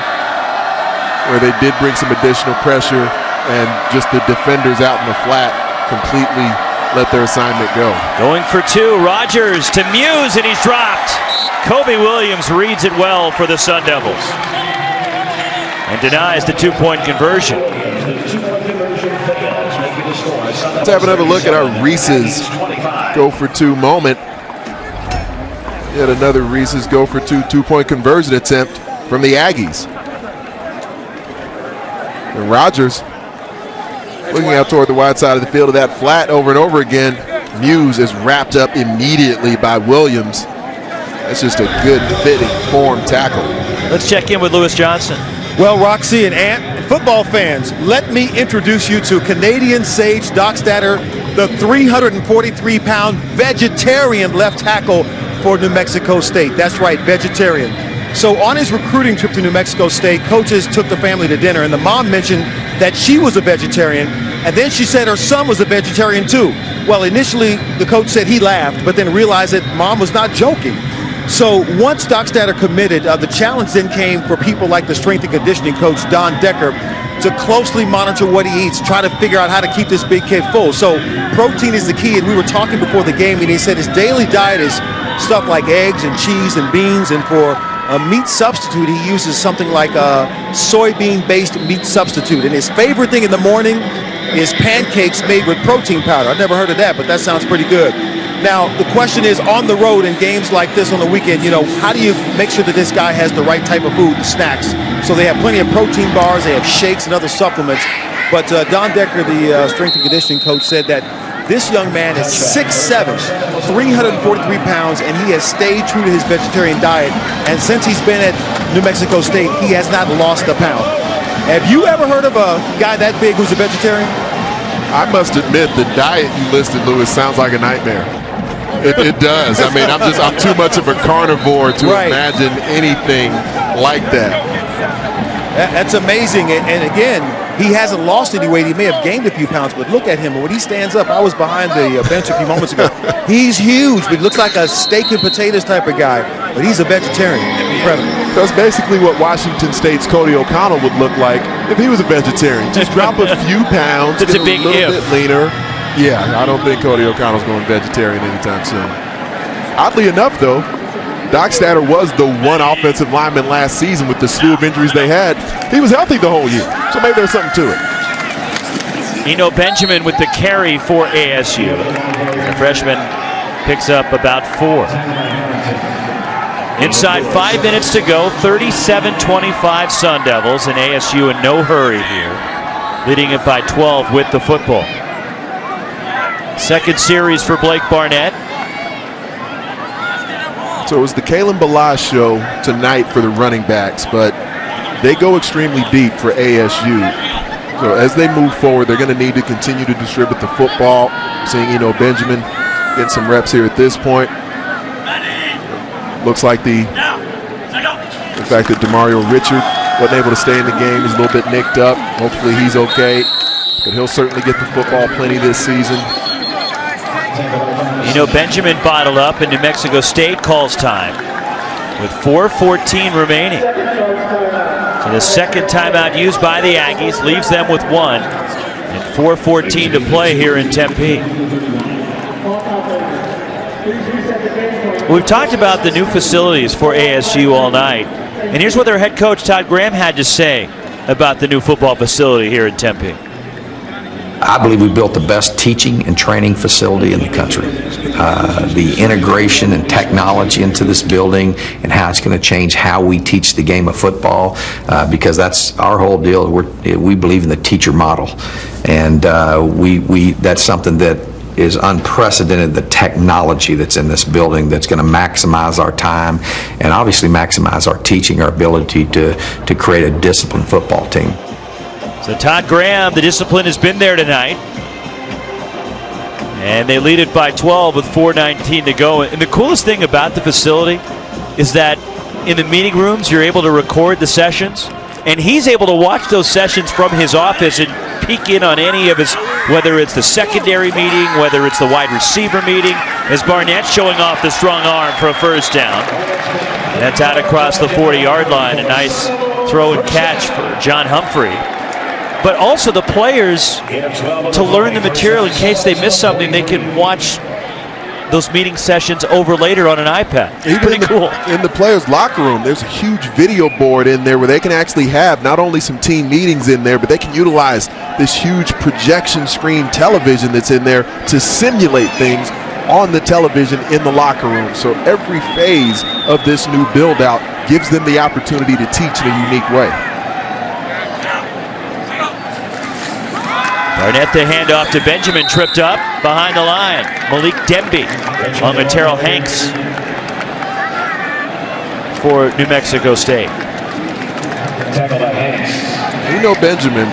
where they did bring some additional pressure and just the defenders out in the flat completely let their assignment go. Going for two, Rogers to Muse, and he's dropped. Kobe Williams reads it well for the Sun Devils and denies the two-point conversion. Let's have another look at our Reese's go for two moment. Yet another Reese's go for two-point conversion attempt from the Aggies. And Rogers looking out toward the wide side of the field of that flat over and over again. Muse is wrapped up immediately by Williams. That's just a good fitting form tackle. Let's check in with Lewis Johnson. Well, Roxy and Ant, football fans, let me introduce you to Canadian Sage Dockstader, the 343-pound vegetarian left tackle for New Mexico State. That's right, vegetarian. So on his recruiting trip to New Mexico State, coaches took the family to dinner, and the mom mentioned that she was a vegetarian, and then she said her son was a vegetarian too. Well, initially, the coach said he laughed, but then realized that mom was not joking. So once Dockstader committed, the challenge then came for people like the strength and conditioning coach, Don Decker, to closely monitor what he eats, try to figure out how to keep this big kid full. So protein is the key, and we were talking before the game, and he said his daily diet is stuff like eggs and cheese and beans, and for a meat substitute, he uses something like a soybean-based meat substitute. And his favorite thing in the morning is pancakes made with protein powder. I've never heard of that, but that sounds pretty good. Now, the question is, on the road in games like this on the weekend, how do you make sure that this guy has the right type of food and snacks? So they have plenty of protein bars, they have shakes and other supplements. But Don Decker, the strength and conditioning coach, said that this young man is 6'7", 343 pounds, and he has stayed true to his vegetarian diet. And since he's been at New Mexico State, he has not lost a pound. Have you ever heard of a guy that big who's a vegetarian? I must admit, the diet you listed, Lewis, sounds like a nightmare. It does. I mean, I'm too much of a carnivore to imagine anything like that. That's amazing. And again, he hasn't lost any weight. He may have gained a few pounds, but look at him. When he stands up, I was behind the bench a few moments ago. He's huge, but he looks like a steak and potatoes type of guy. But he's a vegetarian. Incredible. That's basically what Washington State's Cody O'Connell would look like if he was a vegetarian. Just drop a few pounds, it's get a big little bit leaner. Yeah, I don't think Cody O'Connell's going vegetarian anytime soon. Oddly enough, though, Dockstader was the one offensive lineman last season with the slew of injuries they had. He was healthy the whole year, so maybe there's something to it. Eno Benjamin with the carry for ASU. The freshman picks up about 4. Inside 5 minutes to go, 37-25 Sun Devils, and ASU in no hurry here, leading it by 12 with the football. Second series for Blake Barnett. So it was the Kalen Balazs show tonight for the running backs, but they go extremely deep for ASU. So as they move forward, they're going to need to continue to distribute the football. Seeing Benjamin getting some reps here at this point. Looks like the fact that Demario Richard wasn't able to stay in the game. He's a little bit nicked up. Hopefully he's okay, but he'll certainly get the football plenty this season. Benjamin bottled up, and New Mexico State calls time with 4:14 remaining. So the second timeout used by the Aggies leaves them with one, and 4:14 to play here in Tempe. We've talked about the new facilities for ASU all night, and here's what their head coach Todd Graham had to say about the new football facility here in Tempe. I believe we built the best teaching and training facility in the country. The integration and technology into this building and how it's going to change how we teach the game of football, because that's our whole deal. We believe in the teacher model, and that's something that is unprecedented, the technology that's in this building that's going to maximize our time and obviously maximize our teaching, our ability to create a disciplined football team. So Todd Graham, the discipline has been there tonight. And they lead it by 12 with 4:19 to go. And the coolest thing about the facility is that in the meeting rooms, you're able to record the sessions. And he's able to watch those sessions from his office and peek in on any of his, whether it's the secondary meeting, whether it's the wide receiver meeting, as Barnett showing off the strong arm for a first down. And that's out across the 40-yard line. A nice throw and catch for John Humphrey. But also the players, to learn the material in case they miss something, they can watch those meeting sessions over later on an iPad. It's pretty cool. In the players' locker room, there's a huge video board in there where they can actually have not only some team meetings in there, but they can utilize this huge projection screen television that's in there to simulate things on the television in the locker room. So every phase of this new build-out gives them the opportunity to teach in a unique way. Barnett the handoff to Benjamin, tripped up behind the line. Malik Demby on with Terrell Hanks for New Mexico State. Benjamin,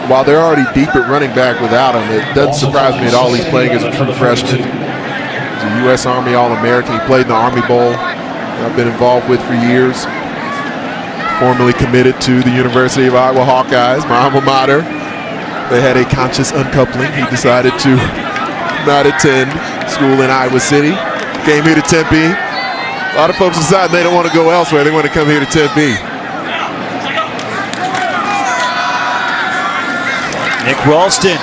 while they're already deep at running back without him, it doesn't surprise me at all he's playing as a true freshman. He's a U.S. Army All-American. He played in the Army Bowl I've been involved with for years. Formerly committed to the University of Iowa Hawkeyes, my alma mater. They had a conscious uncoupling. He decided to not attend school in Iowa City. Came here to Tempe. A lot of folks decide they don't want to go elsewhere. They want to come here to Tempe. Nick Ralston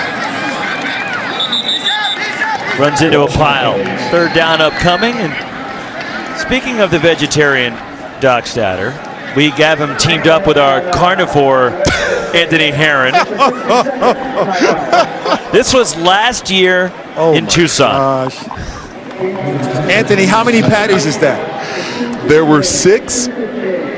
runs into a pile. Third down upcoming. And speaking of the vegetarian Doc Statter, we have him teamed up with our carnivore Anthony Herron. This was last year in Tucson. Gosh. Anthony, how many patties is that? There were 6.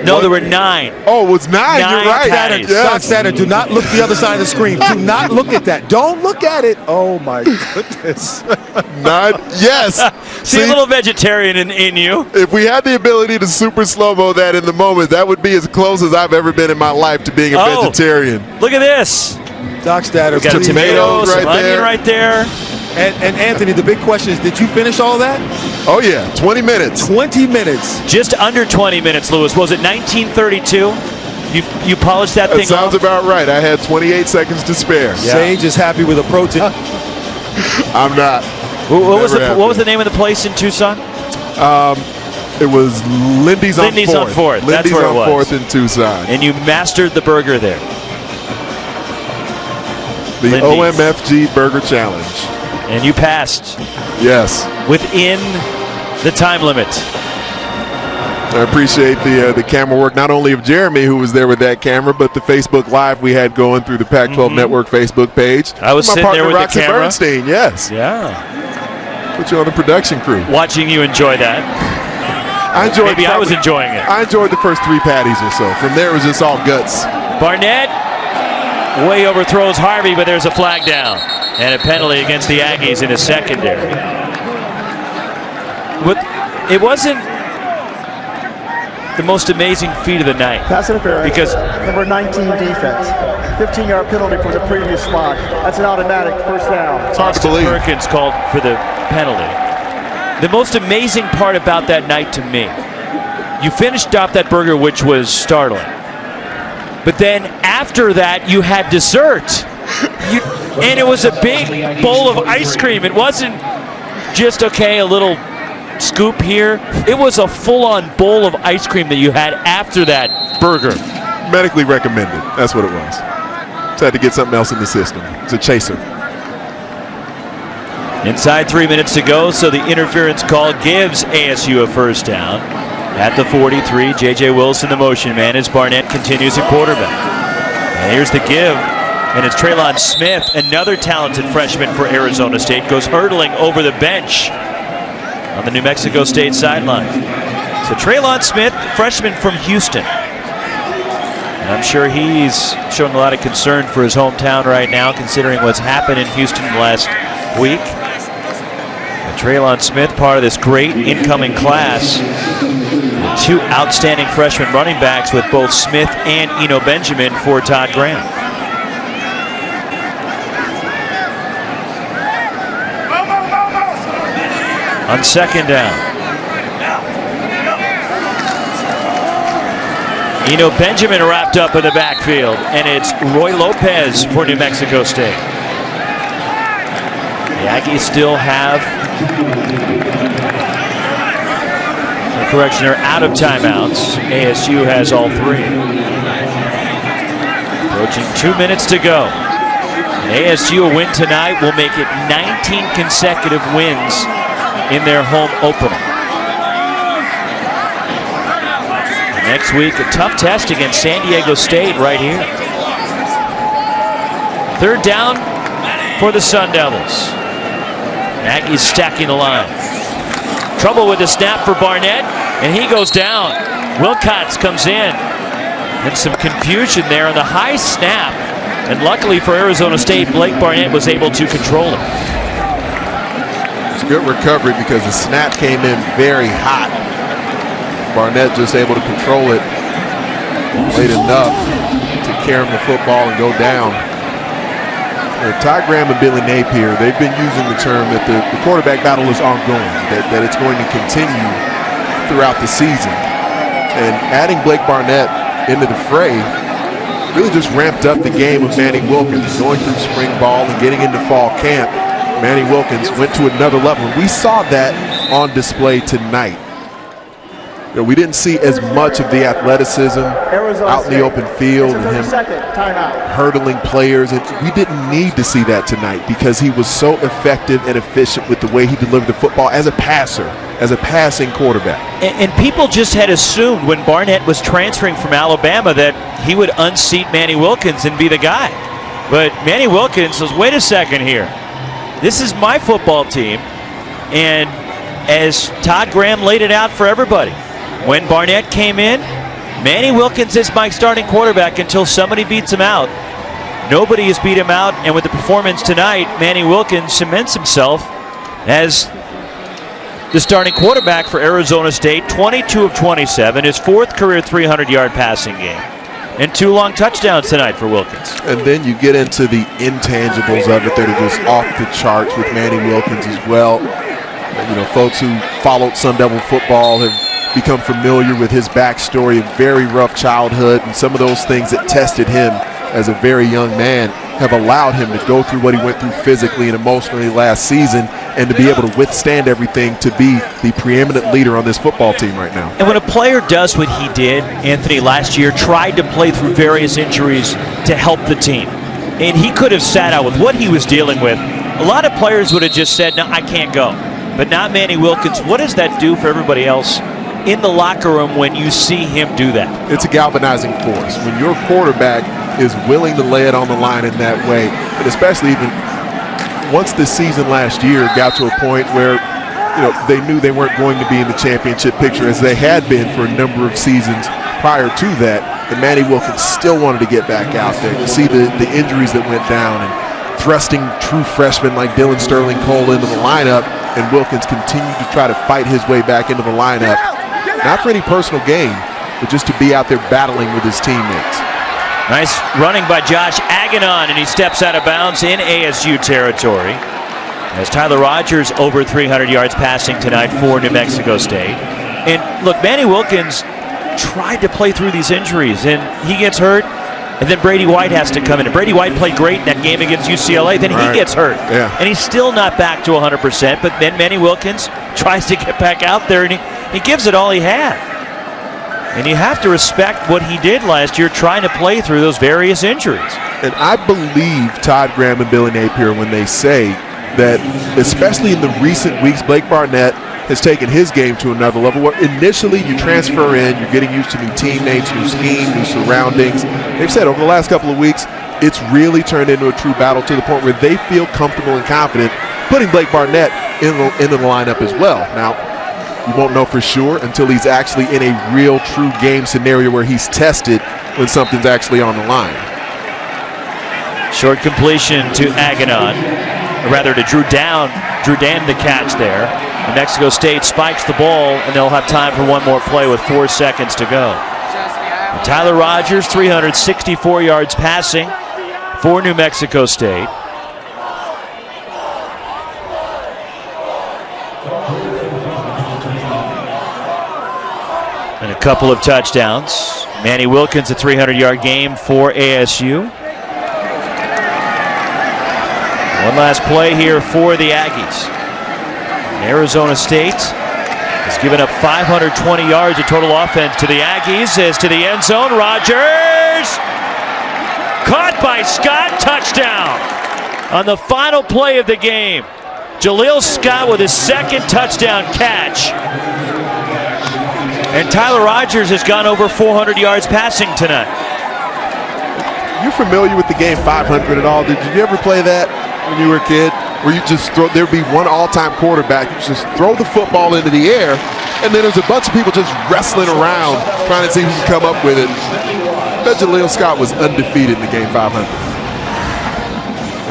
No, there were 9. Oh, it was 9. You're right. Patties. Doc Statter, do not look the other side of the screen. Do not look at that. Don't look at it. Oh, my goodness. 9. Yes. See a little vegetarian in you. If we had the ability to super slow-mo that in the moment, that would be as close as I've ever been in my life to being a vegetarian. Look at this. Doc Statter. Got tomatoes, some onion right there. And Anthony, the big question is, did you finish all that? Oh, yeah. 20 minutes. 20 minutes. Just under 20 minutes, Lewis. Was it 1932? You polished that thing off? Sounds about right. I had 28 seconds to spare. Yeah. Sage is happy with a protein. I'm not. What was the name of the place in Tucson? It was Lindy's on 4th. That's where it was. 4th in Tucson. And you mastered the burger there. The Lindy's. OMFG Burger Challenge. And you passed. Yes. Within the time limit. I appreciate the camera work, not only of Jeremy, who was there with that camera, but the Facebook Live we had going through the Pac-12 Network Facebook page. I was sitting there with Roxy the camera. Bernstein, yes. Yeah. Put you on the production crew. Watching you enjoy that. I was enjoying it. I enjoyed the first 3 patties or so. From there, it was just all guts. Barnett way overthrows Harvey, but there's a flag down. And a penalty against the Aggies in a secondary. It wasn't the most amazing feat of the night. Pass interference. Because number 19 defense. 15-yard penalty from the previous spot. That's an automatic first down. Austin Perkins called for the penalty. The most amazing part about that night to me, you finished off that burger, which was startling. But then after that, you had dessert. And it was a big bowl of ice cream. It wasn't just, okay, a little scoop here. It was a full-on bowl of ice cream that you had after that burger. Medically recommended. That's what it was. Just had to get something else in the system. It's a chaser. Inside 3 minutes to go, so the interference call gives ASU a first down. At the 43, J.J. Wilson, the motion man, as Barnett continues at quarterback. And here's the give. And it's Traylon Smith, another talented freshman for Arizona State, goes hurtling over the bench on the New Mexico State sideline. So Traylon Smith, freshman from Houston. And I'm sure he's showing a lot of concern for his hometown right now, considering what's happened in Houston last week. And Traylon Smith, part of this great incoming class. Two outstanding freshman running backs with both Smith and Eno Benjamin for Todd Graham. On second down, Eno Benjamin wrapped up in the backfield, and it's Roy Lopez for New Mexico State. The Aggies still have, correction, they're out of timeouts. ASU has all three. Approaching 2 minutes to go. And ASU a win tonight will make it 19 consecutive wins in their home opener. Next week, a tough test against San Diego State right here. Third down for the Sun Devils. Aggies stacking the line. Trouble with the snap for Barnett, and he goes down. Wilcox comes in. And some confusion there on the high snap. And luckily for Arizona State, Blake Barnett was able to control it. Good recovery because the snap came in very hot. Barnett just able to control it late enough to carry him the football and go down. Todd Graham and Billy Napier, they've been using the term that the quarterback battle is ongoing, that it's going to continue throughout the season. And adding Blake Barnett into the fray really just ramped up the game of Manny Wilkins, going through spring ball and getting into fall camp. Manny Wilkins went to another level. We saw that on display tonight. We didn't see as much of the athleticism out in the open field and him hurdling players. And we didn't need to see that tonight because he was so effective and efficient with the way he delivered the football as a passer, as a passing quarterback. And people just had assumed when Barnett was transferring from Alabama that he would unseat Manny Wilkins and be the guy. But Manny Wilkins says, wait a second here. This is my football team. And as Todd Graham laid it out for everybody, when Barnett came in, Manny Wilkins is my starting quarterback until somebody beats him out. Nobody has beat him out, and with the performance tonight, Manny Wilkins cements himself as the starting quarterback for Arizona State. 22 of 27, his fourth career 300-yard passing game, and 2 long touchdowns tonight for Wilkins. And then you get into the intangibles of it that are just off the charts with Manny Wilkins as well. You know, folks who followed Sun Devil football have become familiar with his backstory, a very rough childhood, and some of those things that tested him as a very young man have allowed him to go through what he went through physically and emotionally last season, and to be able to withstand everything to be the preeminent leader on this football team right now. And when a player does what he did, Anthony, last year, tried to play through various injuries to help the team, and he could have sat out with what he was dealing with, a lot of players would have just said, no, I can't go. But not Manny Wilkins. What does that do for everybody else in the locker room when you see him do that? It's a galvanizing force. When your quarterback is willing to lay it on the line in that way, and especially even once the season last year got to a point where, you know, they knew they weren't going to be in the championship picture as they had been for a number of seasons prior to that, and Manny Wilkins still wanted to get back out there. You see the injuries that went down, and thrusting true freshmen like Dylan Sterling Cole into the lineup, and Wilkins continued to try to fight his way back into the lineup. Not for any personal gain, but just to be out there battling with his teammates. Nice running by Josh Aganon, and he steps out of bounds in ASU territory. As Tyler Rogers over 300 yards passing tonight for New Mexico State. And look, Manny Wilkins tried to play through these injuries, and he gets hurt, and then Brady White has to come in. And Brady White played great in that game against UCLA, then he gets hurt. Yeah. And he's still not back to 100%, but then Manny Wilkins tries to get back out there, and he gives it all he had. And you have to respect what he did last year trying to play through those various injuries. And I believe Todd Graham and Billy Napier when they say that, especially in the recent weeks, Blake Barnett has taken his game to another level where initially you transfer in, you're getting used to new teammates, new scheme, new surroundings. They've said over the last couple of weeks, it's really turned into a true battle to the point where they feel comfortable and confident putting Blake Barnett into the lineup as well. Now, you won't know for sure until he's actually in a real true game scenario where he's tested when something's actually on the line. Short completion to Aganon, or rather to Drew Dan to catch there. New Mexico State spikes the ball, and they'll have time for one more play with 4 seconds to go. And Tyler Rogers, 364 yards passing for New Mexico State. And a couple of touchdowns. Manny Wilkins, a 300-yard game for ASU. One last play here for the Aggies. Arizona State has given up 520 yards of total offense to the Aggies. As to the end zone, Rogers caught by Scott, touchdown on the final play of the game. Jaleel Scott with his second touchdown catch. And Tyler Rogers has gone over 400 yards passing tonight. You familiar with the game 500 at all? Did you ever play that when you were a kid? Where you just throw, there'd be one all-time quarterback, you just throw the football into the air, and then there's a bunch of people just wrestling around trying to see who can come up with it. I bet Jaleel Scott was undefeated in the game 500.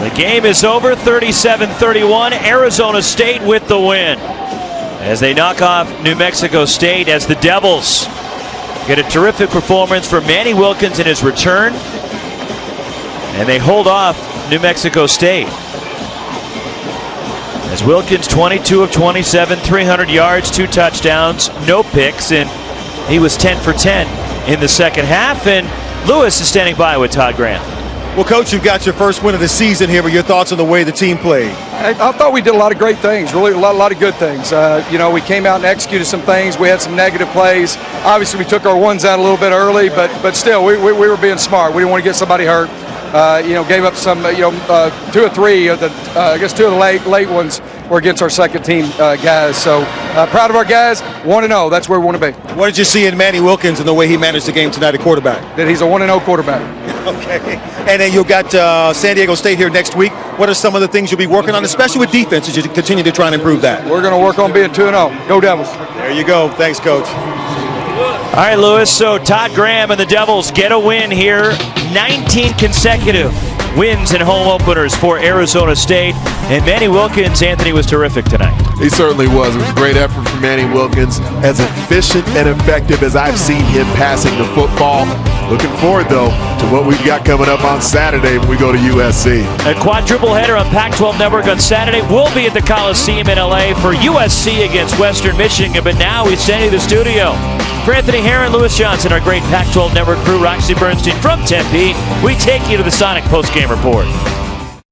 The game is over, 37-31, Arizona State with the win. As they knock off New Mexico State as the Devils get a terrific performance from Manny Wilkins in his return. And they hold off New Mexico State. As Wilkins, 22 of 27, 300 yards, 2 touchdowns, no picks, and he was 10 for 10 in the second half. And Lewis is standing by with Todd Graham. Well, Coach, you've got your first win of the season here, but your thoughts on the way the team played? I thought we did a lot of great things, really a lot of good things. We came out and executed some things. We had some negative plays. Obviously, we took our ones out a little bit early, but still, we were being smart. We didn't want to get somebody hurt. Gave up some, 2 or 3 of the, I guess 2 of the late ones were against our second team guys. So proud of our guys. 1-0. That's where we want to be. What did you see in Manny Wilkins and the way he managed the game tonight at quarterback? That he's a 1-0 quarterback. Okay. And then you've got San Diego State here next week. What are some of the things you'll be working on, especially with defense, as you continue to try and improve that? We're going to work on being 2-0. Go Devils. There you go. Thanks, Coach. All right, Lewis, so Todd Graham and the Devils get a win here. 19 consecutive wins and home openers for Arizona State. And Manny Wilkins, Anthony, was terrific tonight. He certainly was. It was a great effort from Manny Wilkins. As efficient and effective as I've seen him passing the football. Looking forward, though, to what we've got coming up on Saturday when we go to USC. A quadruple header on Pac-12 Network on Saturday. We'll be at the Coliseum in LA for USC against Western Michigan. But now we send you to the studio. For Anthony Herron, Lewis Johnson, our great Pac-12 Network crew, Roxy Bernstein from Tempe, we take you to the Sonic Postgame Report.